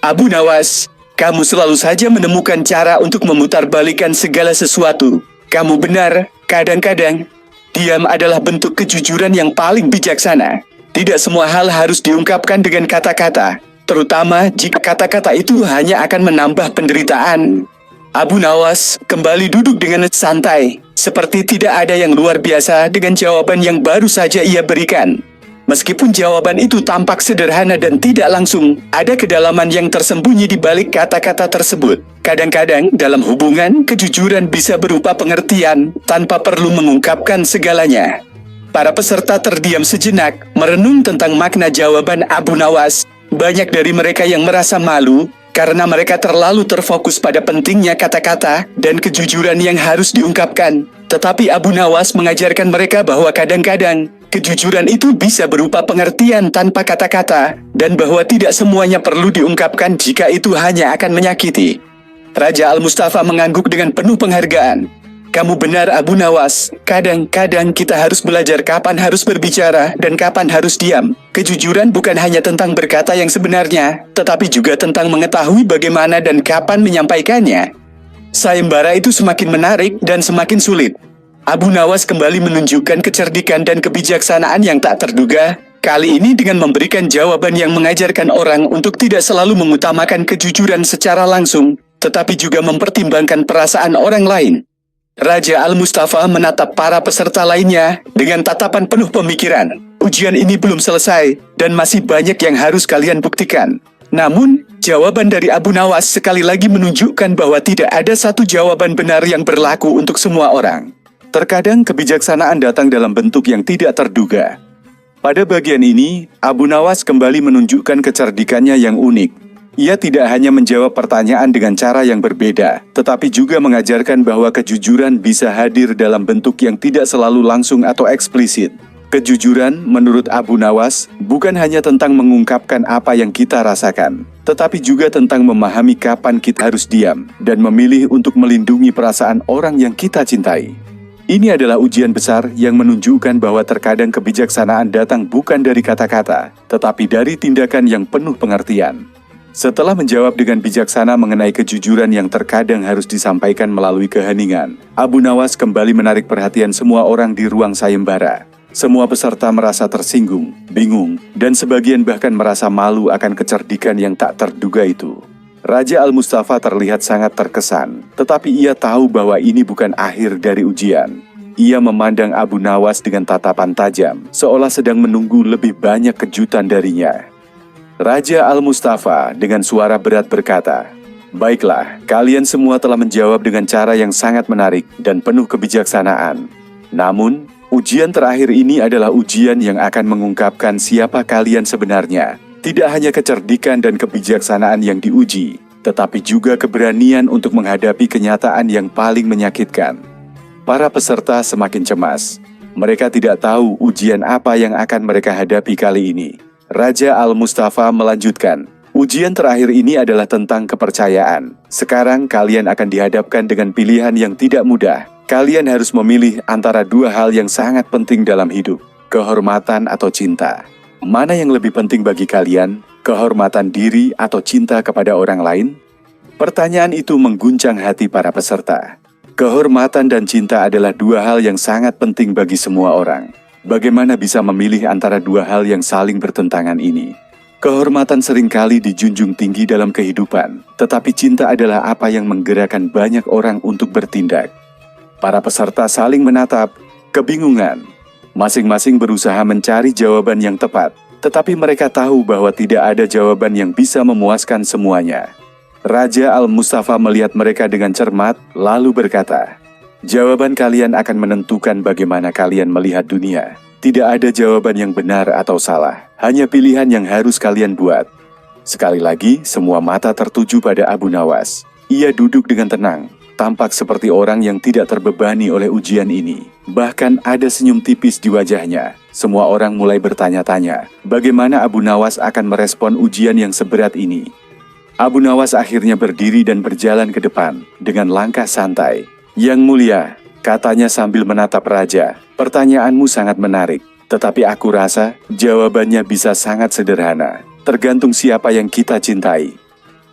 Abu Nawas, kamu selalu saja menemukan cara untuk memutarbalikkan segala sesuatu. Kamu benar, kadang-kadang, diam adalah bentuk kejujuran yang paling bijaksana. Tidak semua hal harus diungkapkan dengan kata-kata, terutama jika kata-kata itu hanya akan menambah penderitaan. Abu Nawas kembali duduk dengan santai, seperti tidak ada yang luar biasa dengan jawaban yang baru saja ia berikan. Meskipun jawaban itu tampak sederhana dan tidak langsung, ada kedalaman yang tersembunyi di balik kata-kata tersebut. Kadang-kadang dalam hubungan, kejujuran bisa berupa pengertian tanpa perlu mengungkapkan segalanya. Para peserta terdiam sejenak, merenung tentang makna jawaban Abu Nawas. Banyak dari mereka yang merasa malu, karena mereka terlalu terfokus pada pentingnya kata-kata dan kejujuran yang harus diungkapkan. Tetapi Abu Nawas mengajarkan mereka bahwa kadang-kadang, kejujuran itu bisa berupa pengertian tanpa kata-kata, dan bahwa tidak semuanya perlu diungkapkan jika itu hanya akan menyakiti. Raja Al-Mustafa mengangguk dengan penuh penghargaan. "Kamu benar, Abu Nawas. Kadang-kadang kita harus belajar kapan harus berbicara dan kapan harus diam. Kejujuran bukan hanya tentang berkata yang sebenarnya, tetapi juga tentang mengetahui bagaimana dan kapan menyampaikannya." Sayembara itu semakin menarik dan semakin sulit. Abu Nawas kembali menunjukkan kecerdikan dan kebijaksanaan yang tak terduga, kali ini dengan memberikan jawaban yang mengajarkan orang untuk tidak selalu mengutamakan kejujuran secara langsung, tetapi juga mempertimbangkan perasaan orang lain. Raja Al-Mustafa menatap para peserta lainnya dengan tatapan penuh pemikiran. Ujian ini belum selesai, dan masih banyak yang harus kalian buktikan. Namun, jawaban dari Abu Nawas sekali lagi menunjukkan bahwa tidak ada satu jawaban benar yang berlaku untuk semua orang. Terkadang kebijaksanaan datang dalam bentuk yang tidak terduga. Pada bagian ini, Abu Nawas kembali menunjukkan kecerdikannya yang unik. Ia tidak hanya menjawab pertanyaan dengan cara yang berbeda, tetapi juga mengajarkan bahwa kejujuran bisa hadir dalam bentuk yang tidak selalu langsung atau eksplisit. Kejujuran, menurut Abu Nawas, bukan hanya tentang mengungkapkan apa yang kita rasakan, tetapi juga tentang memahami kapan kita harus diam dan memilih untuk melindungi perasaan orang yang kita cintai. Ini adalah ujian besar yang menunjukkan bahwa terkadang kebijaksanaan datang bukan dari kata-kata, tetapi dari tindakan yang penuh pengertian. Setelah menjawab dengan bijaksana mengenai kejujuran yang terkadang harus disampaikan melalui keheningan, Abu Nawas kembali menarik perhatian semua orang di ruang sayembara. Semua peserta merasa tersinggung, bingung, dan sebagian bahkan merasa malu akan kecerdikan yang tak terduga itu. Raja Al-Mustafa terlihat sangat terkesan, tetapi ia tahu bahwa ini bukan akhir dari ujian. Ia memandang Abu Nawas dengan tatapan tajam, seolah sedang menunggu lebih banyak kejutan darinya. Raja Al-Mustafa dengan suara berat berkata, "Baiklah, kalian semua telah menjawab dengan cara yang sangat menarik dan penuh kebijaksanaan. Namun, ujian terakhir ini adalah ujian yang akan mengungkapkan siapa kalian sebenarnya. Tidak hanya kecerdikan dan kebijaksanaan yang diuji, tetapi juga keberanian untuk menghadapi kenyataan yang paling menyakitkan." Para peserta semakin cemas. Mereka tidak tahu ujian apa yang akan mereka hadapi kali ini. Raja Al-Mustafa melanjutkan, ujian terakhir ini adalah tentang kepercayaan. Sekarang kalian akan dihadapkan dengan pilihan yang tidak mudah. Kalian harus memilih antara dua hal yang sangat penting dalam hidup, kehormatan atau cinta. Mana yang lebih penting bagi kalian, kehormatan diri atau cinta kepada orang lain? Pertanyaan itu mengguncang hati para peserta. Kehormatan dan cinta adalah dua hal yang sangat penting bagi semua orang. Bagaimana bisa memilih antara dua hal yang saling bertentangan ini? Kehormatan seringkali dijunjung tinggi dalam kehidupan, tetapi cinta adalah apa yang menggerakkan banyak orang untuk bertindak. Para peserta saling menatap, kebingungan. Masing-masing berusaha mencari jawaban yang tepat, tetapi mereka tahu bahwa tidak ada jawaban yang bisa memuaskan semuanya. Raja Al-Mustafa melihat mereka dengan cermat, lalu berkata, jawaban kalian akan menentukan bagaimana kalian melihat dunia. Tidak ada jawaban yang benar atau salah, hanya pilihan yang harus kalian buat. Sekali lagi, semua mata tertuju pada Abu Nawas. Ia duduk dengan tenang, tampak seperti orang yang tidak terbebani oleh ujian ini. Bahkan ada senyum tipis di wajahnya. Semua orang mulai bertanya-tanya, bagaimana Abu Nawas akan merespon ujian yang seberat ini. Abu Nawas akhirnya berdiri dan berjalan ke depan dengan langkah santai. Yang mulia, katanya sambil menatap raja, pertanyaanmu sangat menarik, tetapi aku rasa jawabannya bisa sangat sederhana, tergantung siapa yang kita cintai.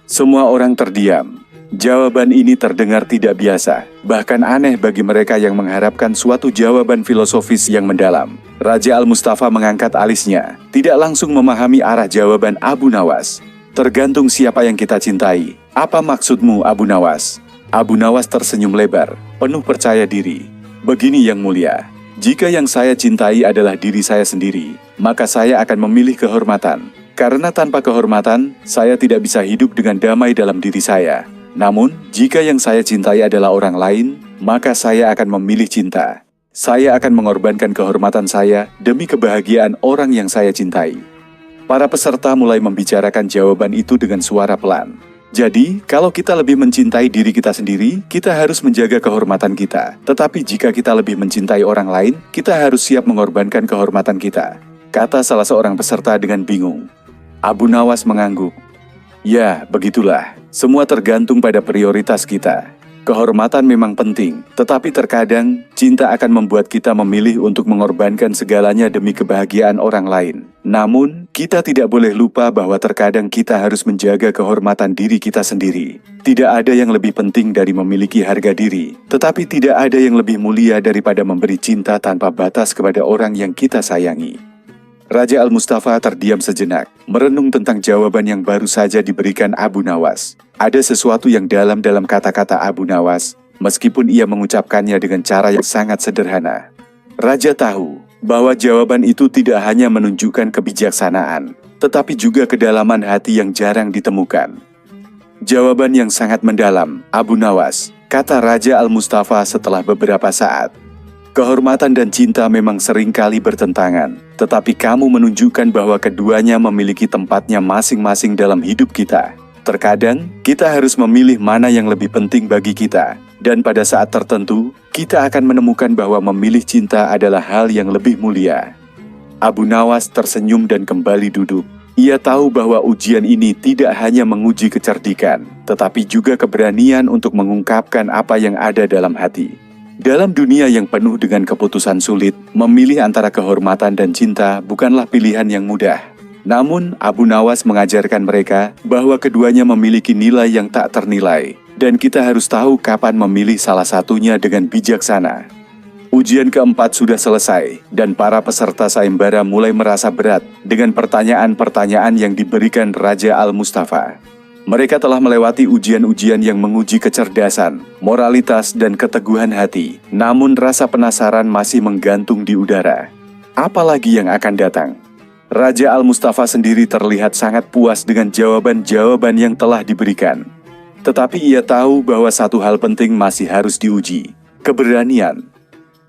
Semua orang terdiam. Jawaban ini terdengar tidak biasa, bahkan aneh bagi mereka yang mengharapkan suatu jawaban filosofis yang mendalam. Raja Al-Mustafa mengangkat alisnya, tidak langsung memahami arah jawaban Abu Nawas. Tergantung siapa yang kita cintai. Apa maksudmu, Abu Nawas? Abu Nawas tersenyum lebar, penuh percaya diri. Begini yang mulia, jika yang saya cintai adalah diri saya sendiri, maka saya akan memilih kehormatan. Karena tanpa kehormatan, saya tidak bisa hidup dengan damai dalam diri saya. Namun, jika yang saya cintai adalah orang lain, maka saya akan memilih cinta. Saya akan mengorbankan kehormatan saya demi kebahagiaan orang yang saya cintai. Para peserta mulai membicarakan jawaban itu dengan suara pelan. Jadi, kalau kita lebih mencintai diri kita sendiri, kita harus menjaga kehormatan kita. Tetapi jika kita lebih mencintai orang lain, kita harus siap mengorbankan kehormatan kita, kata salah seorang peserta dengan bingung. Abu Nawas mengangguk. Ya, begitulah. Semua tergantung pada prioritas kita. Kehormatan memang penting, tetapi terkadang cinta akan membuat kita memilih untuk mengorbankan segalanya demi kebahagiaan orang lain. Namun, kita tidak boleh lupa bahwa terkadang kita harus menjaga kehormatan diri kita sendiri. Tidak ada yang lebih penting dari memiliki harga diri, tetapi tidak ada yang lebih mulia daripada memberi cinta tanpa batas kepada orang yang kita sayangi. Raja Al-Mustafa terdiam sejenak, merenung tentang jawaban yang baru saja diberikan Abu Nawas. Ada sesuatu yang dalam kata-kata Abu Nawas, meskipun ia mengucapkannya dengan cara yang sangat sederhana. Raja tahu bahwa jawaban itu tidak hanya menunjukkan kebijaksanaan, tetapi juga kedalaman hati yang jarang ditemukan. Jawaban yang sangat mendalam, Abu Nawas, kata Raja Al-Mustafa setelah beberapa saat. Kehormatan dan cinta memang seringkali bertentangan, tetapi kamu menunjukkan bahwa keduanya memiliki tempatnya masing-masing dalam hidup kita. Terkadang, kita harus memilih mana yang lebih penting bagi kita, dan pada saat tertentu, kita akan menemukan bahwa memilih cinta adalah hal yang lebih mulia. Abu Nawas tersenyum dan kembali duduk. Ia tahu bahwa ujian ini tidak hanya menguji kecerdikan, tetapi juga keberanian untuk mengungkapkan apa yang ada dalam hati. Dalam dunia yang penuh dengan keputusan sulit, memilih antara kehormatan dan cinta bukanlah pilihan yang mudah. Namun, Abu Nawas mengajarkan mereka bahwa keduanya memiliki nilai yang tak ternilai, dan kita harus tahu kapan memilih salah satunya dengan bijaksana. Ujian keempat sudah selesai, dan para peserta sayembara mulai merasa berat dengan pertanyaan-pertanyaan yang diberikan Raja Al-Mustafa. Mereka telah melewati ujian-ujian yang menguji kecerdasan, moralitas, dan keteguhan hati. Namun rasa penasaran masih menggantung di udara. Apalagi yang akan datang? Raja Al-Mustafa sendiri terlihat sangat puas dengan jawaban-jawaban yang telah diberikan. Tetapi ia tahu bahwa satu hal penting masih harus diuji, keberanian.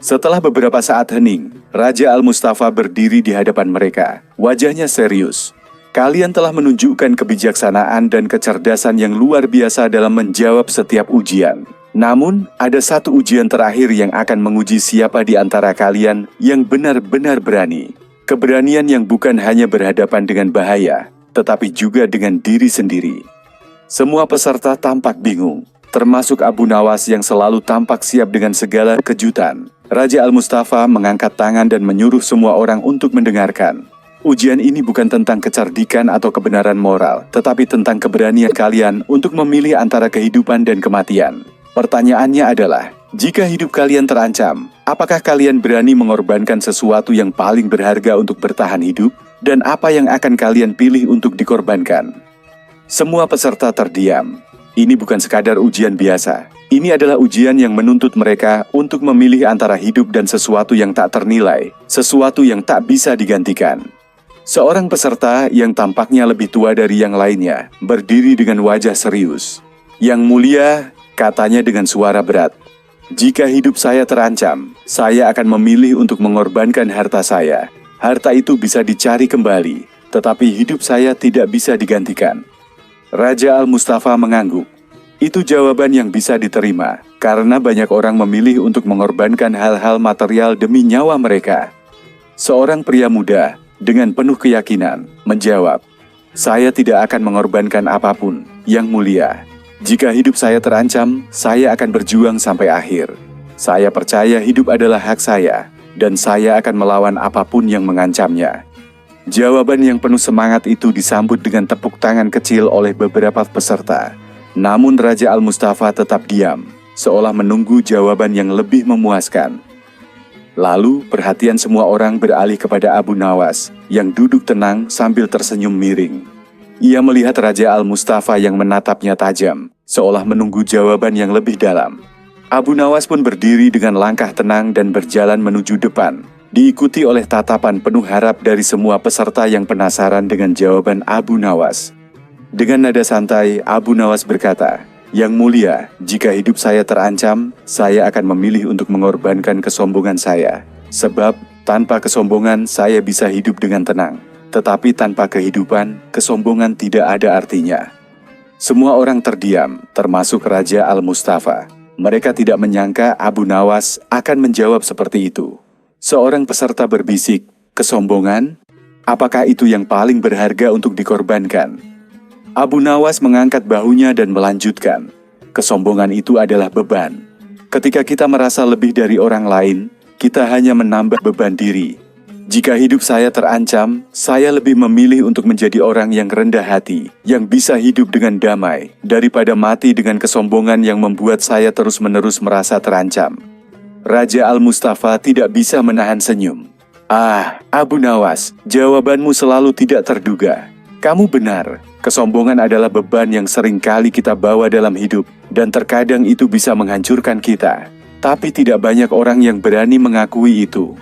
Setelah beberapa saat hening, Raja Al-Mustafa berdiri di hadapan mereka. Wajahnya serius. Kalian telah menunjukkan kebijaksanaan dan kecerdasan yang luar biasa dalam menjawab setiap ujian. Namun, ada satu ujian terakhir yang akan menguji siapa di antara kalian yang benar-benar berani. Keberanian yang bukan hanya berhadapan dengan bahaya, tetapi juga dengan diri sendiri. Semua peserta tampak bingung, termasuk Abu Nawas yang selalu tampak siap dengan segala kejutan. Raja Al-Mustafa mengangkat tangan dan menyuruh semua orang untuk mendengarkan. Ujian ini bukan tentang kecerdikan atau kebenaran moral, tetapi tentang keberanian kalian untuk memilih antara kehidupan dan kematian. Pertanyaannya adalah, jika hidup kalian terancam, apakah kalian berani mengorbankan sesuatu yang paling berharga untuk bertahan hidup? Dan apa yang akan kalian pilih untuk dikorbankan? Semua peserta terdiam. Ini bukan sekadar ujian biasa. Ini adalah ujian yang menuntut mereka untuk memilih antara hidup dan sesuatu yang tak ternilai, sesuatu yang tak bisa digantikan. Seorang peserta yang tampaknya lebih tua dari yang lainnya, berdiri dengan wajah serius. Yang mulia, katanya dengan suara berat, "Jika hidup saya terancam, saya akan memilih untuk mengorbankan harta saya. Harta itu bisa dicari kembali, tetapi hidup saya tidak bisa digantikan." Raja Al-Mustafa mengangguk. Itu jawaban yang bisa diterima, karena banyak orang memilih untuk mengorbankan hal-hal material demi nyawa mereka. Seorang pria muda, dengan penuh keyakinan, menjawab, "Saya tidak akan mengorbankan apapun, Yang Mulia. Jika hidup saya terancam, saya akan berjuang sampai akhir. Saya percaya hidup adalah hak saya, dan saya akan melawan apapun yang mengancamnya." Jawaban yang penuh semangat itu disambut dengan tepuk tangan kecil oleh beberapa peserta. Namun Raja Al-Mustafa tetap diam, seolah menunggu jawaban yang lebih memuaskan. Lalu perhatian semua orang beralih kepada Abu Nawas, yang duduk tenang sambil tersenyum miring. Ia melihat Raja Al-Mustafa yang menatapnya tajam, seolah menunggu jawaban yang lebih dalam. Abu Nawas pun berdiri dengan langkah tenang dan berjalan menuju depan, diikuti oleh tatapan penuh harap dari semua peserta yang penasaran dengan jawaban Abu Nawas. Dengan nada santai, Abu Nawas berkata, "Yang Mulia, jika hidup saya terancam, saya akan memilih untuk mengorbankan kesombongan saya. Sebab, tanpa kesombongan saya bisa hidup dengan tenang. Tetapi tanpa kehidupan, kesombongan tidak ada artinya." Semua orang terdiam, termasuk Raja Al-Mustafa. Mereka tidak menyangka Abu Nawas akan menjawab seperti itu. Seorang peserta berbisik, "Kesombongan? Apakah itu yang paling berharga untuk dikorbankan?" Abu Nawas mengangkat bahunya dan melanjutkan, "Kesombongan itu adalah beban. Ketika kita merasa lebih dari orang lain, kita hanya menambah beban diri. Jika hidup saya terancam, saya lebih memilih untuk menjadi orang yang rendah hati, yang bisa hidup dengan damai, daripada mati dengan kesombongan yang membuat saya terus-menerus merasa terancam." Raja Al-Mustafa tidak bisa menahan senyum. "Ah, Abu Nawas, jawabanmu selalu tidak terduga. Kamu benar, kesombongan adalah beban yang sering kali kita bawa dalam hidup, dan terkadang itu bisa menghancurkan kita. Tapi tidak banyak orang yang berani mengakui itu."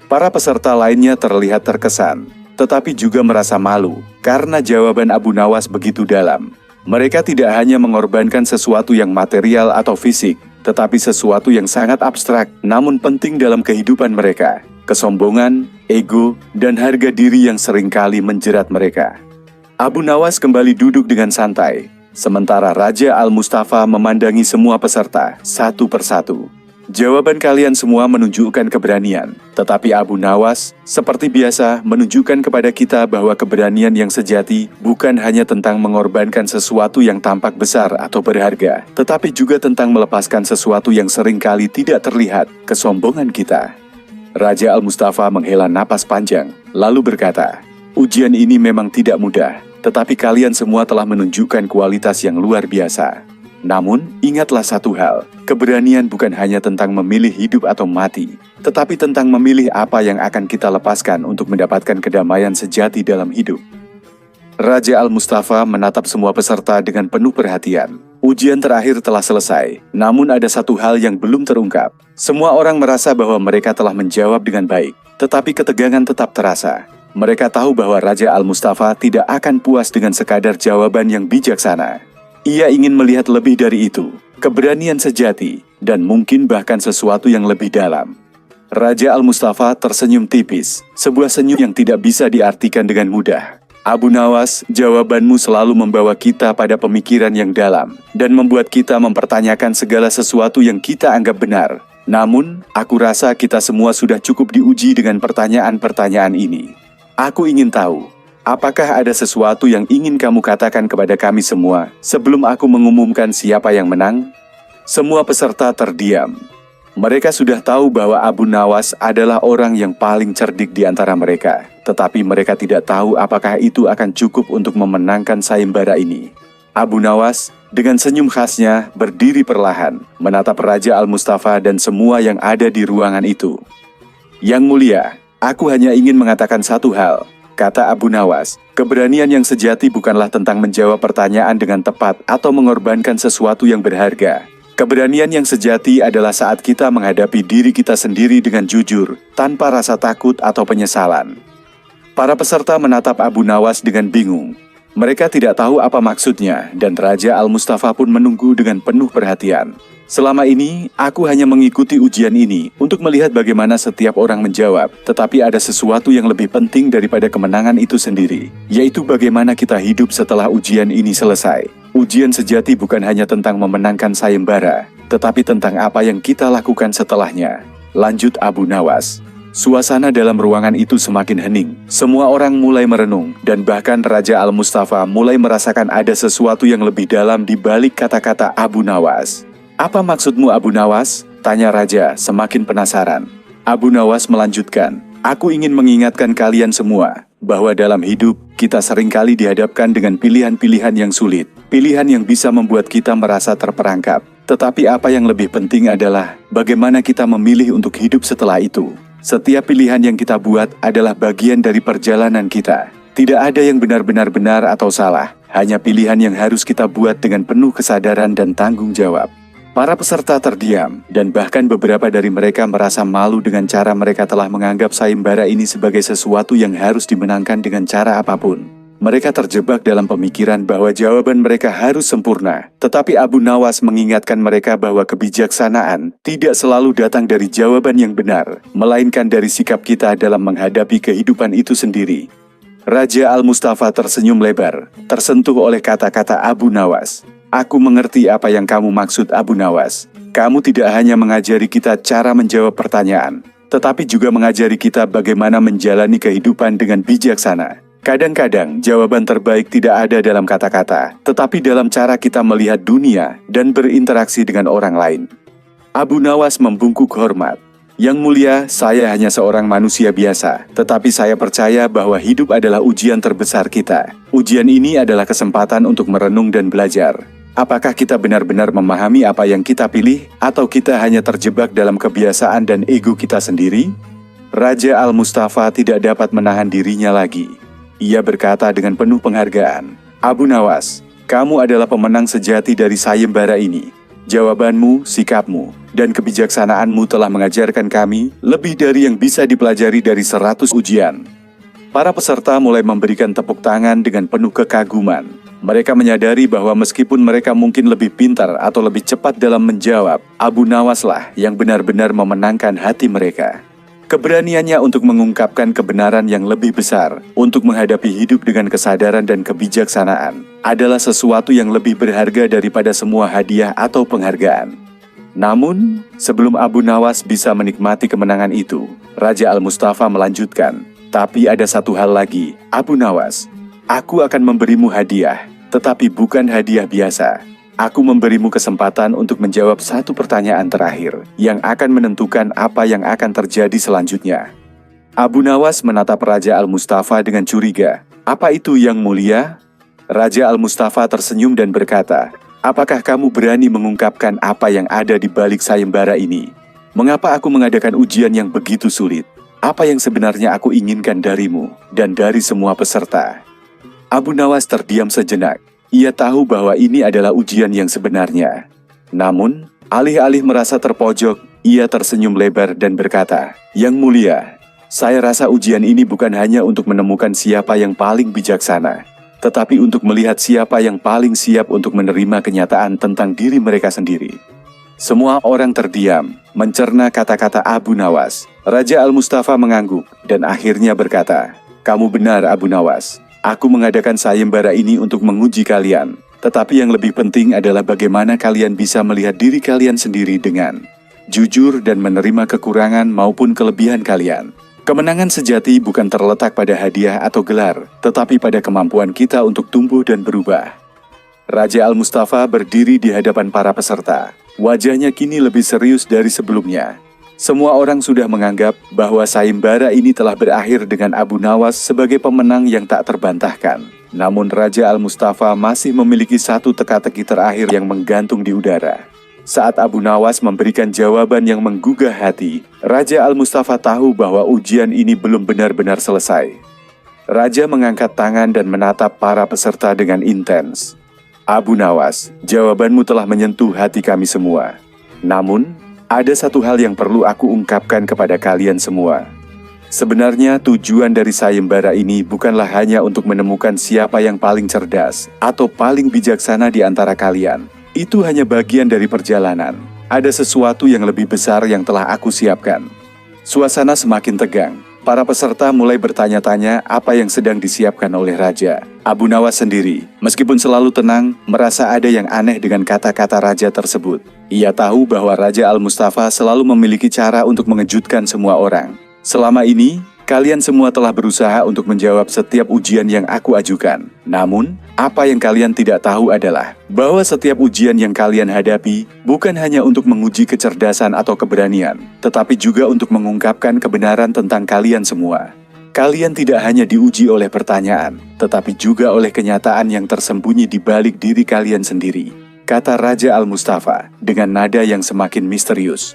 Para peserta lainnya terlihat terkesan, tetapi juga merasa malu, karena jawaban Abu Nawas begitu dalam. Mereka tidak hanya mengorbankan sesuatu yang material atau fisik, tetapi sesuatu yang sangat abstrak, namun penting dalam kehidupan mereka. Kesombongan, ego, dan harga diri yang seringkali menjerat mereka. Abu Nawas kembali duduk dengan santai, sementara Raja Al-Mustafa memandangi semua peserta, satu persatu. Jawaban kalian semua menunjukkan keberanian, tetapi Abu Nawas, seperti biasa, menunjukkan kepada kita bahwa keberanian yang sejati bukan hanya tentang mengorbankan sesuatu yang tampak besar atau berharga, tetapi juga tentang melepaskan sesuatu yang seringkali tidak terlihat, kesombongan kita. Raja Al-Mustafa menghela napas panjang, lalu berkata, "Ujian ini memang tidak mudah, tetapi kalian semua telah menunjukkan kualitas yang luar biasa. Namun, ingatlah satu hal, keberanian bukan hanya tentang memilih hidup atau mati, tetapi tentang memilih apa yang akan kita lepaskan untuk mendapatkan kedamaian sejati dalam hidup." Raja Al-Mustafa menatap semua peserta dengan penuh perhatian. Ujian terakhir telah selesai, namun ada satu hal yang belum terungkap. Semua orang merasa bahwa mereka telah menjawab dengan baik, tetapi ketegangan tetap terasa. Mereka tahu bahwa Raja Al-Mustafa tidak akan puas dengan sekadar jawaban yang bijaksana. Ia ingin melihat lebih dari itu, keberanian sejati, dan mungkin bahkan sesuatu yang lebih dalam. Raja Al-Mustafa tersenyum tipis, sebuah senyum yang tidak bisa diartikan dengan mudah. Abu Nawas, jawabanmu selalu membawa kita pada pemikiran yang dalam dan membuat kita mempertanyakan segala sesuatu yang kita anggap benar. Namun, aku rasa kita semua sudah cukup diuji dengan pertanyaan-pertanyaan ini. Aku ingin tahu, apakah ada sesuatu yang ingin kamu katakan kepada kami semua sebelum aku mengumumkan siapa yang menang? Semua peserta terdiam. Mereka sudah tahu bahwa Abu Nawas adalah orang yang paling cerdik di antara mereka, tetapi mereka tidak tahu apakah itu akan cukup untuk memenangkan sayembara ini. Abu Nawas, dengan senyum khasnya, berdiri perlahan, menatap Raja Al-Mustafa dan semua yang ada di ruangan itu. Yang mulia, aku hanya ingin mengatakan satu hal, kata Abu Nawas. Keberanian yang sejati bukanlah tentang menjawab pertanyaan dengan tepat atau mengorbankan sesuatu yang berharga. Keberanian yang sejati adalah saat kita menghadapi diri kita sendiri dengan jujur, tanpa rasa takut atau penyesalan. Para peserta menatap Abu Nawas dengan bingung. Mereka tidak tahu apa maksudnya, dan Raja Al-Mustafa pun menunggu dengan penuh perhatian. Selama ini, aku hanya mengikuti ujian ini untuk melihat bagaimana setiap orang menjawab, tetapi ada sesuatu yang lebih penting daripada kemenangan itu sendiri, yaitu bagaimana kita hidup setelah ujian ini selesai. Ujian sejati bukan hanya tentang memenangkan sayembara, tetapi tentang apa yang kita lakukan setelahnya. Lanjut Abu Nawas. Suasana dalam ruangan itu semakin hening. Semua orang mulai merenung, dan bahkan Raja Al-Mustafa mulai merasakan ada sesuatu yang lebih dalam di balik kata-kata Abu Nawas. Apa maksudmu Abu Nawas? Tanya Raja, semakin penasaran. Abu Nawas melanjutkan, aku ingin mengingatkan kalian semua, bahwa dalam hidup, kita seringkali dihadapkan dengan pilihan-pilihan yang sulit. Pilihan yang bisa membuat kita merasa terperangkap. Tetapi apa yang lebih penting adalah, bagaimana kita memilih untuk hidup setelah itu. Setiap pilihan yang kita buat adalah bagian dari perjalanan kita. Tidak ada yang benar-benar benar atau salah. Hanya pilihan yang harus kita buat dengan penuh kesadaran dan tanggung jawab. Para peserta terdiam, dan bahkan beberapa dari mereka merasa malu dengan cara mereka telah menganggap sayembara ini sebagai sesuatu yang harus dimenangkan dengan cara apapun. Mereka terjebak dalam pemikiran bahwa jawaban mereka harus sempurna, tetapi Abu Nawas mengingatkan mereka bahwa kebijaksanaan tidak selalu datang dari jawaban yang benar, melainkan dari sikap kita dalam menghadapi kehidupan itu sendiri. Raja Al-Mustafa tersenyum lebar, tersentuh oleh kata-kata Abu Nawas. Aku mengerti apa yang kamu maksud Abu Nawas. Kamu tidak hanya mengajari kita cara menjawab pertanyaan, tetapi juga mengajari kita bagaimana menjalani kehidupan dengan bijaksana. Kadang-kadang jawaban terbaik tidak ada dalam kata-kata, tetapi dalam cara kita melihat dunia dan berinteraksi dengan orang lain. Abu Nawas membungkuk hormat. Yang mulia, saya hanya seorang manusia biasa, tetapi saya percaya bahwa hidup adalah ujian terbesar kita. Ujian ini adalah kesempatan untuk merenung dan belajar. Apakah kita benar-benar memahami apa yang kita pilih, atau kita hanya terjebak dalam kebiasaan dan ego kita sendiri? Raja Al-Mustafa tidak dapat menahan dirinya lagi. Ia berkata dengan penuh penghargaan, Abu Nawas, kamu adalah pemenang sejati dari sayembara ini. Jawabanmu, sikapmu, dan kebijaksanaanmu telah mengajarkan kami lebih dari yang bisa dipelajari dari 100 ujian. Para peserta mulai memberikan tepuk tangan dengan penuh kekaguman. Mereka menyadari bahwa meskipun mereka mungkin lebih pintar atau lebih cepat dalam menjawab, Abu Nawaslah yang benar-benar memenangkan hati mereka. Keberaniannya untuk mengungkapkan kebenaran yang lebih besar, untuk menghadapi hidup dengan kesadaran dan kebijaksanaan, adalah sesuatu yang lebih berharga daripada semua hadiah atau penghargaan. Namun, sebelum Abu Nawas bisa menikmati kemenangan itu, Raja Al-Mustafa melanjutkan, tapi ada satu hal lagi, Abu Nawas. Aku akan memberimu hadiah, tetapi bukan hadiah biasa. Aku memberimu kesempatan untuk menjawab satu pertanyaan terakhir, yang akan menentukan apa yang akan terjadi selanjutnya. Abu Nawas menatap Raja Al-Mustafa dengan curiga. Apa itu yang mulia? Raja Al-Mustafa tersenyum dan berkata, apakah kamu berani mengungkapkan apa yang ada di balik sayembara ini? Mengapa aku mengadakan ujian yang begitu sulit? Apa yang sebenarnya aku inginkan darimu dan dari semua peserta? Abu Nawas terdiam sejenak. Ia tahu bahwa ini adalah ujian yang sebenarnya. Namun, alih-alih merasa terpojok, ia tersenyum lebar dan berkata, Yang mulia, saya rasa ujian ini bukan hanya untuk menemukan siapa yang paling bijaksana, tetapi untuk melihat siapa yang paling siap untuk menerima kenyataan tentang diri mereka sendiri. Semua orang terdiam, mencerna kata-kata Abu Nawas. Raja Al-Mustafa mengangguk dan akhirnya berkata, Kamu benar Abu Nawas. Aku mengadakan sayembara ini untuk menguji kalian. Tetapi yang lebih penting adalah bagaimana kalian bisa melihat diri kalian sendiri dengan jujur dan menerima kekurangan maupun kelebihan kalian. Kemenangan sejati bukan terletak pada hadiah atau gelar, tetapi pada kemampuan kita untuk tumbuh dan berubah. Raja Al-Mustafa berdiri di hadapan para peserta. Wajahnya kini lebih serius dari sebelumnya. Semua orang sudah menganggap bahwa sayembara ini telah berakhir dengan Abu Nawas sebagai pemenang yang tak terbantahkan. Namun Raja Al-Mustafa masih memiliki satu teka-teki terakhir yang menggantung di udara. Saat Abu Nawas memberikan jawaban yang menggugah hati, Raja Al-Mustafa tahu bahwa ujian ini belum benar-benar selesai. Raja mengangkat tangan dan menatap para peserta dengan intens. Abu Nawas, jawabanmu telah menyentuh hati kami semua. Namun, ada satu hal yang perlu aku ungkapkan kepada kalian semua. Sebenarnya tujuan dari sayembara ini bukanlah hanya untuk menemukan siapa yang paling cerdas atau paling bijaksana di antara kalian. Itu hanya bagian dari perjalanan. Ada sesuatu yang lebih besar yang telah aku siapkan. Suasana semakin tegang. Para peserta mulai bertanya-tanya apa yang sedang disiapkan oleh Raja. Abu Nawas sendiri, meskipun selalu tenang, merasa ada yang aneh dengan kata-kata Raja tersebut. Ia tahu bahwa Raja Al-Mustafa selalu memiliki cara untuk mengejutkan semua orang. Selama ini, kalian semua telah berusaha untuk menjawab setiap ujian yang aku ajukan. Namun, apa yang kalian tidak tahu adalah bahwa setiap ujian yang kalian hadapi bukan hanya untuk menguji kecerdasan atau keberanian, tetapi juga untuk mengungkapkan kebenaran tentang kalian semua. Kalian tidak hanya diuji oleh pertanyaan, tetapi juga oleh kenyataan yang tersembunyi di balik diri kalian sendiri, kata Raja Al-Mustafa dengan nada yang semakin misterius.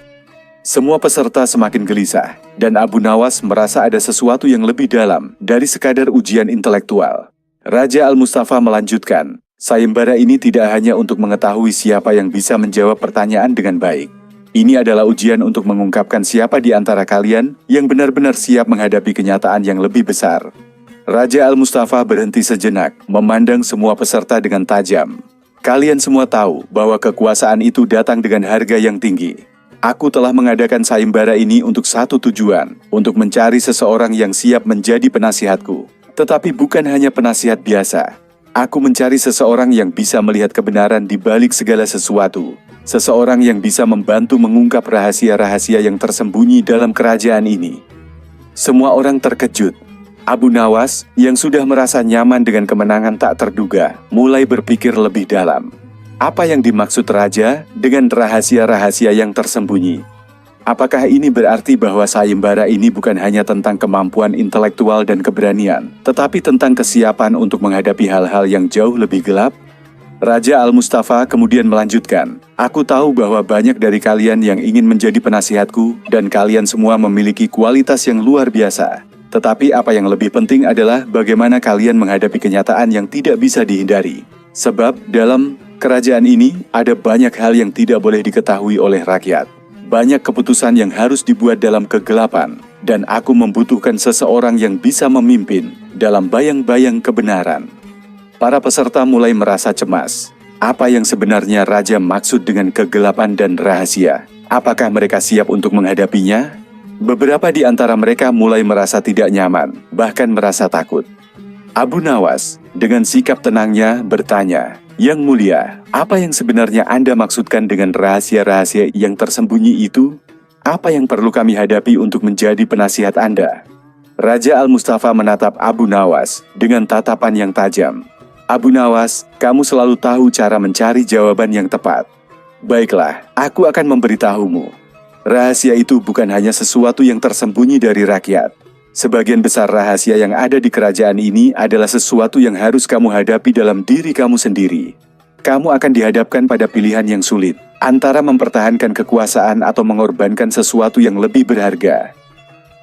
Semua peserta semakin gelisah, dan Abu Nawas merasa ada sesuatu yang lebih dalam dari sekadar ujian intelektual. Raja Al-Mustafa melanjutkan, sayembara ini tidak hanya untuk mengetahui siapa yang bisa menjawab pertanyaan dengan baik. Ini adalah ujian untuk mengungkapkan siapa di antara kalian yang benar-benar siap menghadapi kenyataan yang lebih besar. Raja Al-Mustafa berhenti sejenak, memandang semua peserta dengan tajam. Kalian semua tahu bahwa kekuasaan itu datang dengan harga yang tinggi. Aku telah mengadakan sayembara ini untuk satu tujuan, untuk mencari seseorang yang siap menjadi penasihatku. Tetapi bukan hanya penasihat biasa. Aku mencari seseorang yang bisa melihat kebenaran di balik segala sesuatu. Seseorang yang bisa membantu mengungkap rahasia-rahasia yang tersembunyi dalam kerajaan ini. Semua orang terkejut. Abu Nawas, yang sudah merasa nyaman dengan kemenangan tak terduga, mulai berpikir lebih dalam. Apa yang dimaksud Raja dengan rahasia-rahasia yang tersembunyi? Apakah ini berarti bahwa sayembara ini bukan hanya tentang kemampuan intelektual dan keberanian, tetapi tentang kesiapan untuk menghadapi hal-hal yang jauh lebih gelap? Raja Al-Mustafa kemudian melanjutkan, aku tahu bahwa banyak dari kalian yang ingin menjadi penasihatku dan kalian semua memiliki kualitas yang luar biasa. Tetapi apa yang lebih penting adalah bagaimana kalian menghadapi kenyataan yang tidak bisa dihindari. Sebab dalam kerajaan ini ada banyak hal yang tidak boleh diketahui oleh rakyat. Banyak keputusan yang harus dibuat dalam kegelapan, dan aku membutuhkan seseorang yang bisa memimpin dalam bayang-bayang kebenaran. Para peserta mulai merasa cemas. Apa yang sebenarnya Raja maksud dengan kegelapan dan rahasia? Apakah mereka siap untuk menghadapinya? Beberapa di antara mereka mulai merasa tidak nyaman, bahkan merasa takut. Abu Nawas, dengan sikap tenangnya, bertanya, Yang Mulia, apa yang sebenarnya Anda maksudkan dengan rahasia-rahasia yang tersembunyi itu? Apa yang perlu kami hadapi untuk menjadi penasihat Anda? Raja Al-Mustafa menatap Abu Nawas dengan tatapan yang tajam. Abu Nawas, kamu selalu tahu cara mencari jawaban yang tepat. Baiklah, aku akan memberitahumu. Rahasia itu bukan hanya sesuatu yang tersembunyi dari rakyat. Sebagian besar rahasia yang ada di kerajaan ini adalah sesuatu yang harus kamu hadapi dalam diri kamu sendiri. Kamu akan dihadapkan pada pilihan yang sulit, antara mempertahankan kekuasaan atau mengorbankan sesuatu yang lebih berharga.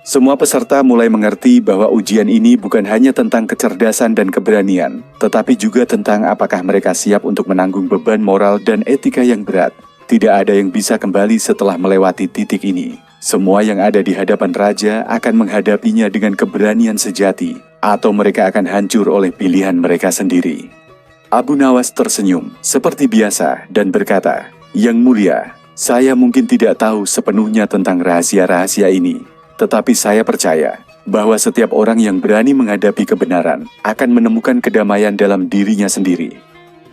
Semua peserta mulai mengerti bahwa ujian ini bukan hanya tentang kecerdasan dan keberanian, tetapi juga tentang apakah mereka siap untuk menanggung beban moral dan etika yang berat. Tidak ada yang bisa kembali setelah melewati titik ini. Semua yang ada di hadapan Raja akan menghadapinya dengan keberanian sejati, atau mereka akan hancur oleh pilihan mereka sendiri. Abu Nawas tersenyum, seperti biasa, dan berkata, Yang Mulia, saya mungkin tidak tahu sepenuhnya tentang rahasia-rahasia ini, tetapi saya percaya bahwa setiap orang yang berani menghadapi kebenaran akan menemukan kedamaian dalam dirinya sendiri.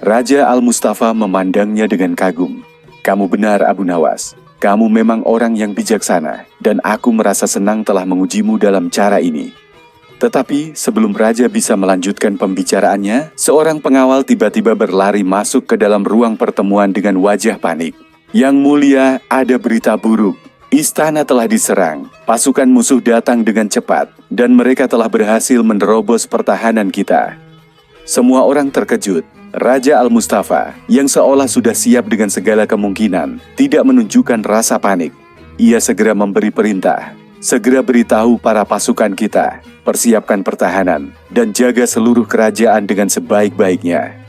Raja Al-Mustafa memandangnya dengan kagum. Kamu benar, Abu Nawas. Kamu memang orang yang bijaksana, dan aku merasa senang telah mengujimu dalam cara ini. Tetapi sebelum raja bisa melanjutkan pembicaraannya, seorang pengawal tiba-tiba berlari masuk ke dalam ruang pertemuan dengan wajah panik. Yang mulia, ada berita buruk. Istana telah diserang, pasukan musuh datang dengan cepat, dan mereka telah berhasil menerobos pertahanan kita. Semua orang terkejut. Raja Al-Mustafa, yang seolah sudah siap dengan segala kemungkinan, tidak menunjukkan rasa panik. Ia segera memberi perintah. Segera beritahu para pasukan kita, persiapkan pertahanan, dan jaga seluruh kerajaan dengan sebaik-baiknya.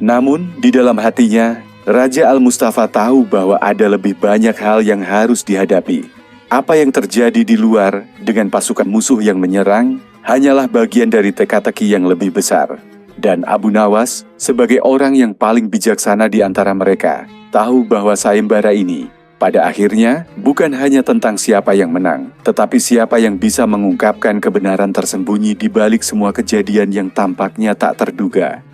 Namun, di dalam hatinya, Raja Al-Mustafa tahu bahwa ada lebih banyak hal yang harus dihadapi. Apa yang terjadi di luar dengan pasukan musuh yang menyerang hanyalah bagian dari teka-teki yang lebih besar. Dan Abu Nawas, sebagai orang yang paling bijaksana di antara mereka, tahu bahwa sayembara ini pada akhirnya bukan hanya tentang siapa yang menang, tetapi siapa yang bisa mengungkapkan kebenaran tersembunyi di balik semua kejadian yang tampaknya tak terduga.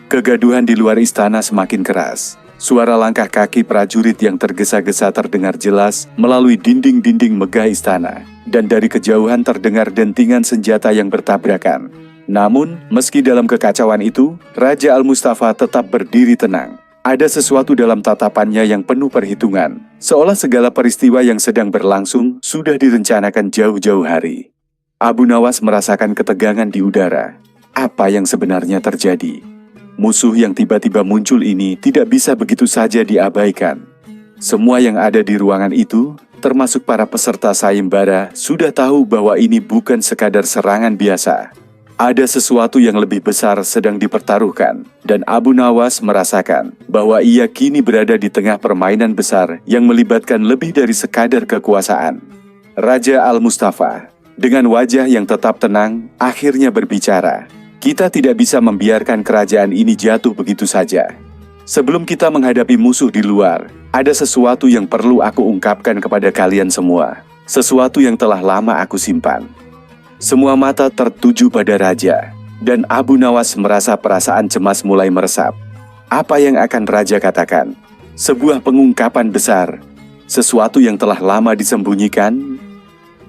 Kegaduhan di luar istana semakin keras. Suara langkah kaki prajurit yang tergesa-gesa terdengar jelas melalui dinding-dinding megah istana, dan dari kejauhan terdengar dentingan senjata yang bertabrakan. Namun, meski dalam kekacauan itu, Raja Al-Mustafa tetap berdiri tenang. Ada sesuatu dalam tatapannya yang penuh perhitungan, seolah segala peristiwa yang sedang berlangsung sudah direncanakan jauh-jauh hari. Abu Nawas merasakan ketegangan di udara. Apa yang sebenarnya terjadi? Musuh yang tiba-tiba muncul ini tidak bisa begitu saja diabaikan. Semua yang ada di ruangan itu, termasuk para peserta sayembara, sudah tahu bahwa ini bukan sekadar serangan biasa. Ada sesuatu yang lebih besar sedang dipertaruhkan, dan Abu Nawas merasakan bahwa ia kini berada di tengah permainan besar yang melibatkan lebih dari sekadar kekuasaan. Raja Al-Mustafa, dengan wajah yang tetap tenang, akhirnya berbicara. Kita tidak bisa membiarkan kerajaan ini jatuh begitu saja. Sebelum kita menghadapi musuh di luar, ada sesuatu yang perlu aku ungkapkan kepada kalian semua. Sesuatu yang telah lama aku simpan. Semua mata tertuju pada raja, dan Abu Nawas merasa perasaan cemas mulai meresap. Apa yang akan raja katakan? Sebuah pengungkapan besar, sesuatu yang telah lama disembunyikan.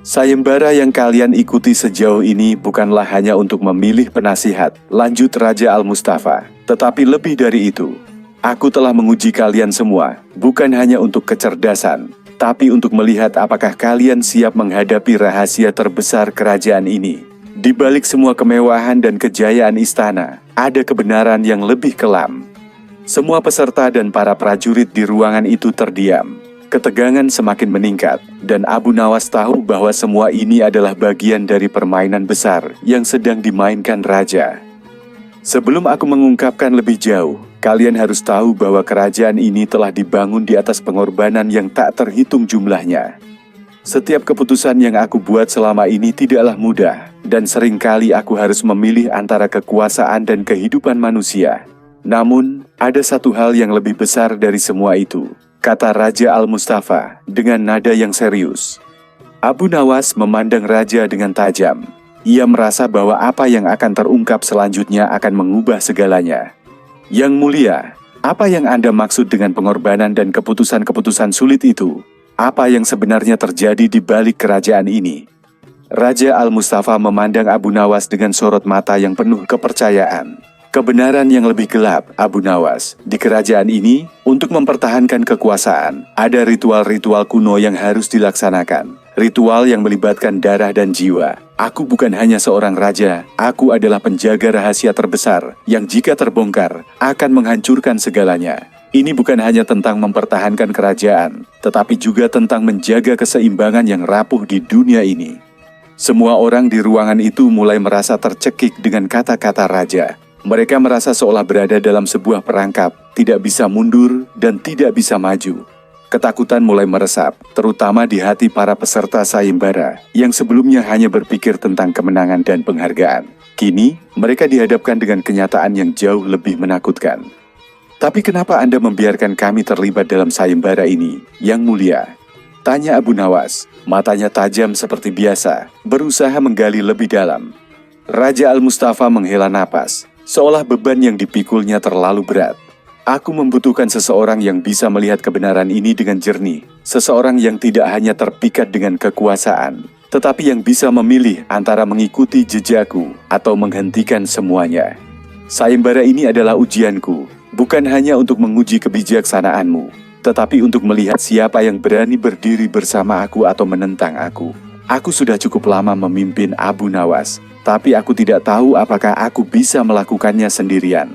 Sayembara yang kalian ikuti sejauh ini bukanlah hanya untuk memilih penasihat, lanjut Raja Al-Mustafa, tetapi lebih dari itu. Aku telah menguji kalian semua, bukan hanya untuk kecerdasan, tapi untuk melihat apakah kalian siap menghadapi rahasia terbesar kerajaan ini. Di balik semua kemewahan dan kejayaan istana, ada kebenaran yang lebih kelam. Semua peserta dan para prajurit di ruangan itu terdiam. Ketegangan semakin meningkat, dan Abu Nawas tahu bahwa semua ini adalah bagian dari permainan besar yang sedang dimainkan raja. Sebelum aku mengungkapkan lebih jauh, kalian harus tahu bahwa kerajaan ini telah dibangun di atas pengorbanan yang tak terhitung jumlahnya. Setiap keputusan yang aku buat selama ini tidaklah mudah, dan seringkali aku harus memilih antara kekuasaan dan kehidupan manusia. Namun, ada satu hal yang lebih besar dari semua itu, kata Raja Al-Mustafa dengan nada yang serius. Abu Nawas memandang raja dengan tajam. Ia merasa bahwa apa yang akan terungkap selanjutnya akan mengubah segalanya. Yang mulia, apa yang Anda maksud dengan pengorbanan dan keputusan-keputusan sulit itu? Apa yang sebenarnya terjadi di balik kerajaan ini? Raja Al-Mustafa memandang Abu Nawas dengan sorot mata yang penuh kepercayaan. Kebenaran yang lebih gelap, Abu Nawas. Di kerajaan ini, untuk mempertahankan kekuasaan, ada ritual-ritual kuno yang harus dilaksanakan. Ritual yang melibatkan darah dan jiwa. Aku bukan hanya seorang raja, aku adalah penjaga rahasia terbesar yang jika terbongkar, akan menghancurkan segalanya. Ini bukan hanya tentang mempertahankan kerajaan, tetapi juga tentang menjaga keseimbangan yang rapuh di dunia ini. Semua orang di ruangan itu mulai merasa tercekik dengan kata-kata raja. Mereka merasa seolah berada dalam sebuah perangkap, tidak bisa mundur dan tidak bisa maju. Ketakutan mulai meresap, terutama di hati para peserta sayembara yang sebelumnya hanya berpikir tentang kemenangan dan penghargaan. Kini, mereka dihadapkan dengan kenyataan yang jauh lebih menakutkan. Tapi kenapa Anda membiarkan kami terlibat dalam sayembara ini, Yang Mulia? Tanya Abu Nawas, matanya tajam seperti biasa, berusaha menggali lebih dalam. Raja Al-Mustafa menghela napas, seolah beban yang dipikulnya terlalu berat. Aku membutuhkan seseorang yang bisa melihat kebenaran ini dengan jernih. Seseorang yang tidak hanya terpikat dengan kekuasaan, tetapi yang bisa memilih antara mengikuti jejakku atau menghentikan semuanya. Sayembara ini adalah ujianku, bukan hanya untuk menguji kebijaksanaanmu, tetapi untuk melihat siapa yang berani berdiri bersama aku atau menentang aku. Aku sudah cukup lama memimpin Abu Nawas, tapi aku tidak tahu apakah aku bisa melakukannya sendirian.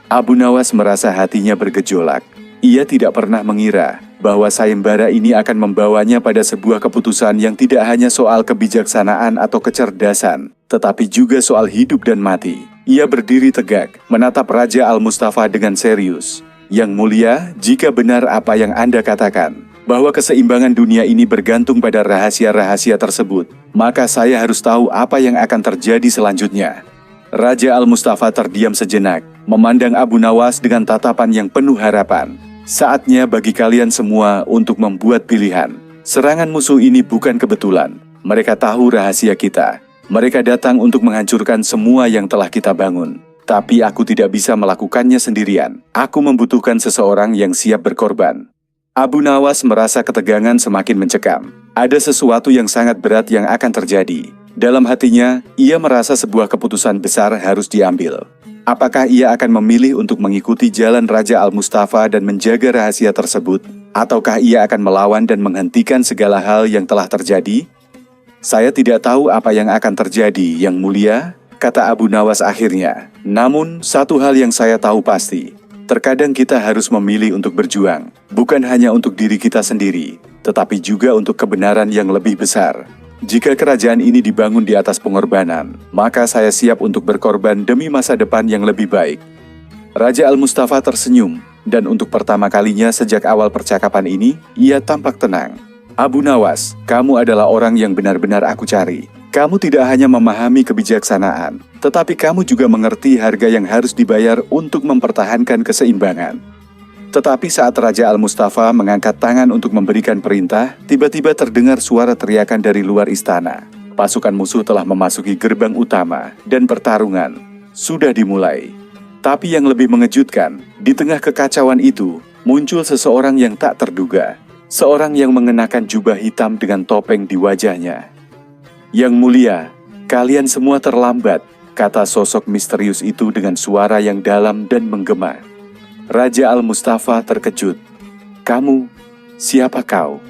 Abu Nawas merasa hatinya bergejolak. Ia tidak pernah mengira bahwa sayembara ini akan membawanya pada sebuah keputusan yang tidak hanya soal kebijaksanaan atau kecerdasan, tetapi juga soal hidup dan mati. Ia berdiri tegak, menatap Raja Al-Mustafa dengan serius. Yang mulia, jika benar apa yang Anda katakan, bahwa keseimbangan dunia ini bergantung pada rahasia-rahasia tersebut, maka saya harus tahu apa yang akan terjadi selanjutnya. Raja Al-Mustafa terdiam sejenak, memandang Abu Nawas dengan tatapan yang penuh harapan. Saatnya bagi kalian semua untuk membuat pilihan. Serangan musuh ini bukan kebetulan. Mereka tahu rahasia kita. Mereka datang untuk menghancurkan semua yang telah kita bangun. Tapi aku tidak bisa melakukannya sendirian. Aku membutuhkan seseorang yang siap berkorban. Abu Nawas merasa ketegangan semakin mencekam. Ada sesuatu yang sangat berat yang akan terjadi. Dalam hatinya, ia merasa sebuah keputusan besar harus diambil. Apakah ia akan memilih untuk mengikuti jalan Raja Al-Mustafa dan menjaga rahasia tersebut? Ataukah ia akan melawan dan menghentikan segala hal yang telah terjadi? Saya tidak tahu apa yang akan terjadi, Yang Mulia, kata Abu Nawas akhirnya. Namun, satu hal yang saya tahu pasti, terkadang kita harus memilih untuk berjuang, bukan hanya untuk diri kita sendiri, tetapi juga untuk kebenaran yang lebih besar. Jika kerajaan ini dibangun di atas pengorbanan, maka saya siap untuk berkorban demi masa depan yang lebih baik. Raja Al-Mustafa tersenyum, dan untuk pertama kalinya sejak awal percakapan ini, ia tampak tenang. Abu Nawas, kamu adalah orang yang benar-benar aku cari. Kamu tidak hanya memahami kebijaksanaan, tetapi kamu juga mengerti harga yang harus dibayar untuk mempertahankan keseimbangan. Tetapi saat Raja Al-Mustafa mengangkat tangan untuk memberikan perintah, tiba-tiba terdengar suara teriakan dari luar istana. Pasukan musuh telah memasuki gerbang utama, dan pertarungan sudah dimulai. Tapi yang lebih mengejutkan, di tengah kekacauan itu, muncul seseorang yang tak terduga. Seorang yang mengenakan jubah hitam dengan topeng di wajahnya. Yang Mulia, kalian semua terlambat, kata sosok misterius itu dengan suara yang dalam dan menggema. Raja Al-Mustafa terkejut. Kamu, siapa kau?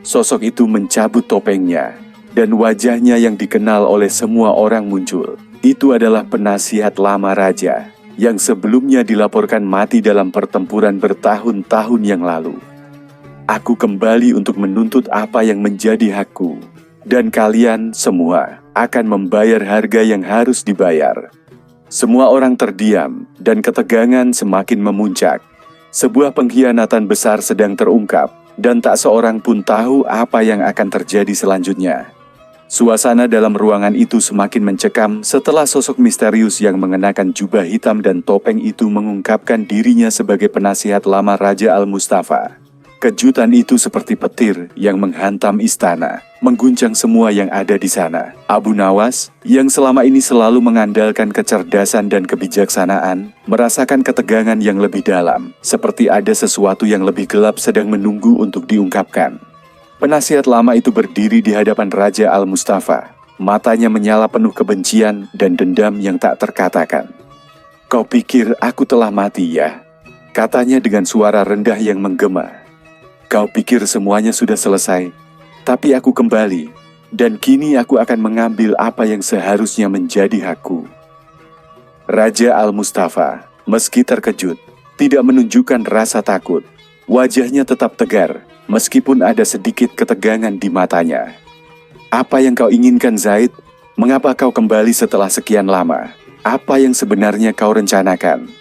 Sosok itu mencabut topengnya, dan wajahnya yang dikenal oleh semua orang muncul. Itu adalah penasihat lama raja, yang sebelumnya dilaporkan mati dalam pertempuran bertahun-tahun yang lalu. Aku kembali untuk menuntut apa yang menjadi hakku, dan kalian semua akan membayar harga yang harus dibayar. Semua orang terdiam, dan ketegangan semakin memuncak. Sebuah pengkhianatan besar sedang terungkap, dan tak seorang pun tahu apa yang akan terjadi selanjutnya. Suasana dalam ruangan itu semakin mencekam setelah sosok misterius yang mengenakan jubah hitam dan topeng itu mengungkapkan dirinya sebagai penasihat lama Raja Al-Mustafa. Kejutan itu seperti petir yang menghantam istana, mengguncang semua yang ada di sana. Abu Nawas, yang selama ini selalu mengandalkan kecerdasan dan kebijaksanaan, merasakan ketegangan yang lebih dalam, seperti ada sesuatu yang lebih gelap sedang menunggu untuk diungkapkan. Penasihat lama itu berdiri di hadapan Raja Al-Mustafa. Matanya menyala penuh kebencian dan dendam yang tak terkatakan. Kau pikir aku telah mati ya? Katanya dengan suara rendah yang menggema. Kau pikir semuanya sudah selesai, tapi aku kembali, dan kini aku akan mengambil apa yang seharusnya menjadi hakku. Raja Al-Mustafa, meski terkejut, tidak menunjukkan rasa takut. Wajahnya tetap tegar, meskipun ada sedikit ketegangan di matanya. Apa yang kau inginkan, Zaid? Mengapa kau kembali setelah sekian lama? Apa yang sebenarnya kau rencanakan?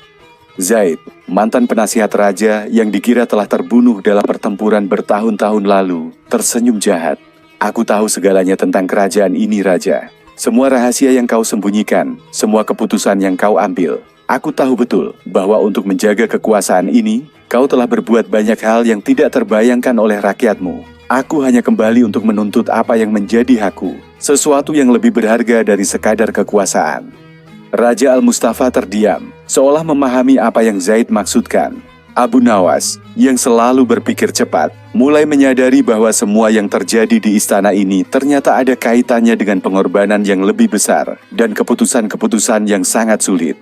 Zaid, mantan penasihat raja yang dikira telah terbunuh dalam pertempuran bertahun-tahun lalu, tersenyum jahat. Aku tahu segalanya tentang kerajaan ini, Raja. Semua rahasia yang kau sembunyikan, semua keputusan yang kau ambil. Aku tahu betul bahwa untuk menjaga kekuasaan ini, kau telah berbuat banyak hal yang tidak terbayangkan oleh rakyatmu. Aku hanya kembali untuk menuntut apa yang menjadi hakku, sesuatu yang lebih berharga dari sekadar kekuasaan. Raja Al-Mustafa terdiam, seolah memahami apa yang Zaid maksudkan. Abu Nawas, yang selalu berpikir cepat, mulai menyadari bahwa semua yang terjadi di istana ini ternyata ada kaitannya dengan pengorbanan yang lebih besar dan keputusan-keputusan yang sangat sulit.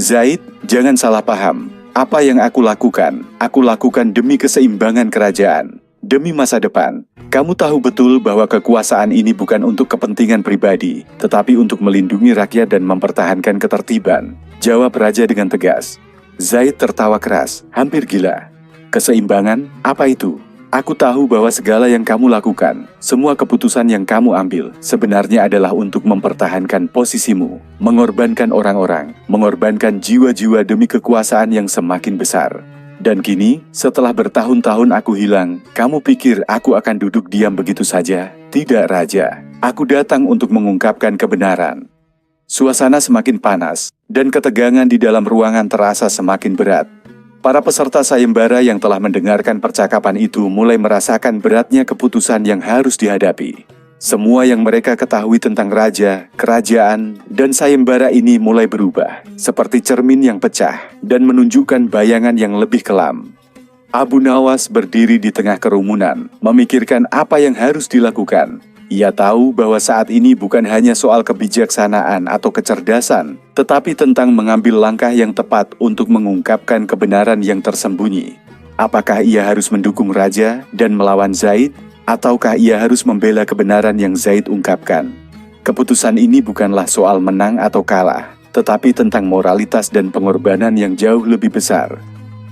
Zaid, jangan salah paham. Apa yang aku lakukan demi keseimbangan kerajaan, demi masa depan. Kamu tahu betul bahwa kekuasaan ini bukan untuk kepentingan pribadi, tetapi untuk melindungi rakyat dan mempertahankan ketertiban, jawab raja dengan tegas. Zaid tertawa keras, hampir gila. Keseimbangan, apa itu? Aku tahu bahwa segala yang kamu lakukan, semua keputusan yang kamu ambil, sebenarnya adalah untuk mempertahankan posisimu, mengorbankan orang-orang, mengorbankan jiwa-jiwa demi kekuasaan yang semakin besar. Dan kini, setelah bertahun-tahun aku hilang, kamu pikir aku akan duduk diam begitu saja? Tidak, Raja. Aku datang untuk mengungkapkan kebenaran. Suasana semakin panas, dan ketegangan di dalam ruangan terasa semakin berat. Para peserta sayembara yang telah mendengarkan percakapan itu mulai merasakan beratnya keputusan yang harus dihadapi. Semua yang mereka ketahui tentang raja, kerajaan, dan sayembara ini mulai berubah, seperti cermin yang pecah, dan menunjukkan bayangan yang lebih kelam. Abu Nawas berdiri di tengah kerumunan, memikirkan apa yang harus dilakukan. Ia tahu bahwa saat ini bukan hanya soal kebijaksanaan atau kecerdasan, tetapi tentang mengambil langkah yang tepat untuk mengungkapkan kebenaran yang tersembunyi. Apakah ia harus mendukung raja dan melawan Zaid, ataukah ia harus membela kebenaran yang Zaid ungkapkan? Keputusan ini bukanlah soal menang atau kalah, tetapi tentang moralitas dan pengorbanan yang jauh lebih besar.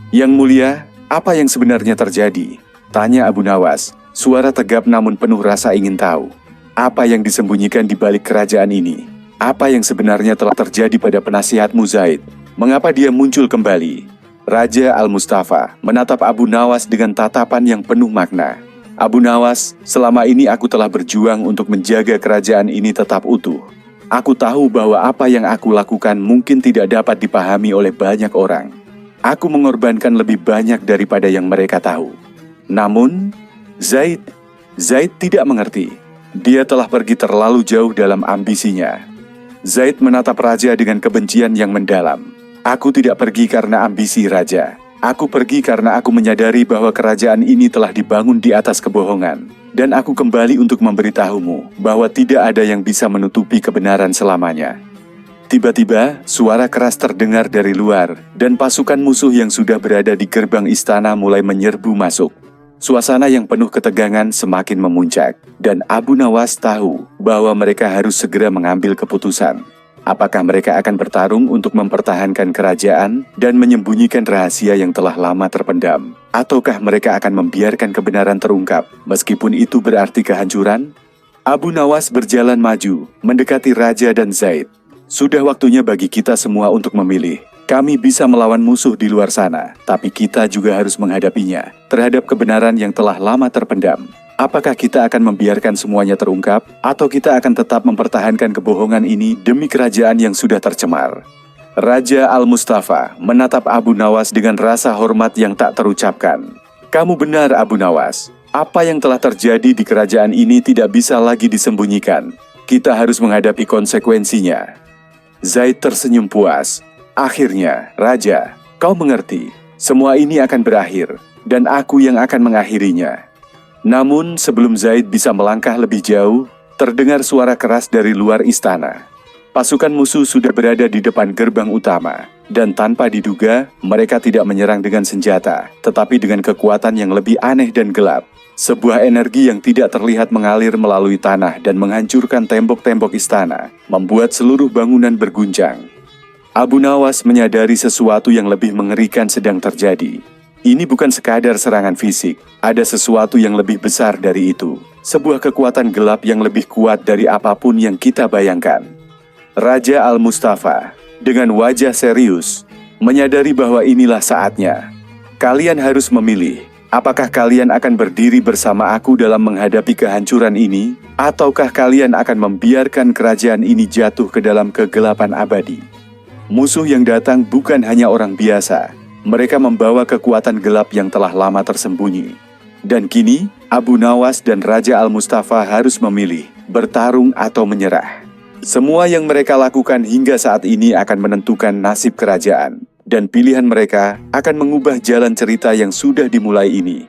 Yang mulia, apa yang sebenarnya terjadi? Tanya Abu Nawas. Suara tegap namun penuh rasa ingin tahu. Apa yang disembunyikan di balik kerajaan ini? Apa yang sebenarnya telah terjadi pada penasihatmu Zaid? Mengapa dia muncul kembali? Raja Al-Mustafa menatap Abu Nawas dengan tatapan yang penuh makna. Abu Nawas, selama ini aku telah berjuang untuk menjaga kerajaan ini tetap utuh. Aku tahu bahwa apa yang aku lakukan mungkin tidak dapat dipahami oleh banyak orang. Aku mengorbankan lebih banyak daripada yang mereka tahu. Namun, Zaid tidak mengerti. Dia telah pergi terlalu jauh dalam ambisinya. Zaid menatap raja dengan kebencian yang mendalam. Aku tidak pergi karena ambisi raja. Aku pergi karena aku menyadari bahwa kerajaan ini telah dibangun di atas kebohongan. Dan aku kembali untuk memberitahumu bahwa tidak ada yang bisa menutupi kebenaran selamanya. Tiba-tiba, suara keras terdengar dari luar, dan pasukan musuh yang sudah berada di gerbang istana mulai menyerbu masuk. Suasana yang penuh ketegangan semakin memuncak, dan Abu Nawas tahu bahwa mereka harus segera mengambil keputusan. Apakah mereka akan bertarung untuk mempertahankan kerajaan dan menyembunyikan rahasia yang telah lama terpendam? Ataukah mereka akan membiarkan kebenaran terungkap, meskipun itu berarti kehancuran? Abu Nawas berjalan maju, mendekati Raja dan Zaid. Sudah waktunya bagi kita semua untuk memilih. Kami bisa melawan musuh di luar sana, tapi kita juga harus menghadapinya terhadap kebenaran yang telah lama terpendam. Apakah kita akan membiarkan semuanya terungkap, atau kita akan tetap mempertahankan kebohongan ini demi kerajaan yang sudah tercemar? Raja Al-Mustafa menatap Abu Nawas dengan rasa hormat yang tak terucapkan. Kamu benar Abu Nawas, apa yang telah terjadi di kerajaan ini tidak bisa lagi disembunyikan. Kita harus menghadapi konsekuensinya. Zaid tersenyum puas. Akhirnya, Raja, kau mengerti, semua ini akan berakhir, dan aku yang akan mengakhirinya. Namun, sebelum Zaid bisa melangkah lebih jauh, terdengar suara keras dari luar istana. Pasukan musuh sudah berada di depan gerbang utama, dan tanpa diduga, mereka tidak menyerang dengan senjata, tetapi dengan kekuatan yang lebih aneh dan gelap. Sebuah energi yang tidak terlihat mengalir melalui tanah dan menghancurkan tembok-tembok istana, membuat seluruh bangunan berguncang. Abu Nawas menyadari sesuatu yang lebih mengerikan sedang terjadi. Ini bukan sekadar serangan fisik, ada sesuatu yang lebih besar dari itu. Sebuah kekuatan gelap yang lebih kuat dari apapun yang kita bayangkan. Raja Al-Mustafa, dengan wajah serius, menyadari bahwa inilah saatnya. Kalian harus memilih, apakah kalian akan berdiri bersama aku dalam menghadapi kehancuran ini, ataukah kalian akan membiarkan kerajaan ini jatuh ke dalam kegelapan abadi? Musuh yang datang bukan hanya orang biasa. Mereka membawa kekuatan gelap yang telah lama tersembunyi. Dan kini, Abu Nawas dan Raja Al-Mustafa harus memilih, bertarung atau menyerah. Semua yang mereka lakukan hingga saat ini akan menentukan nasib kerajaan, dan pilihan mereka akan mengubah jalan cerita yang sudah dimulai ini.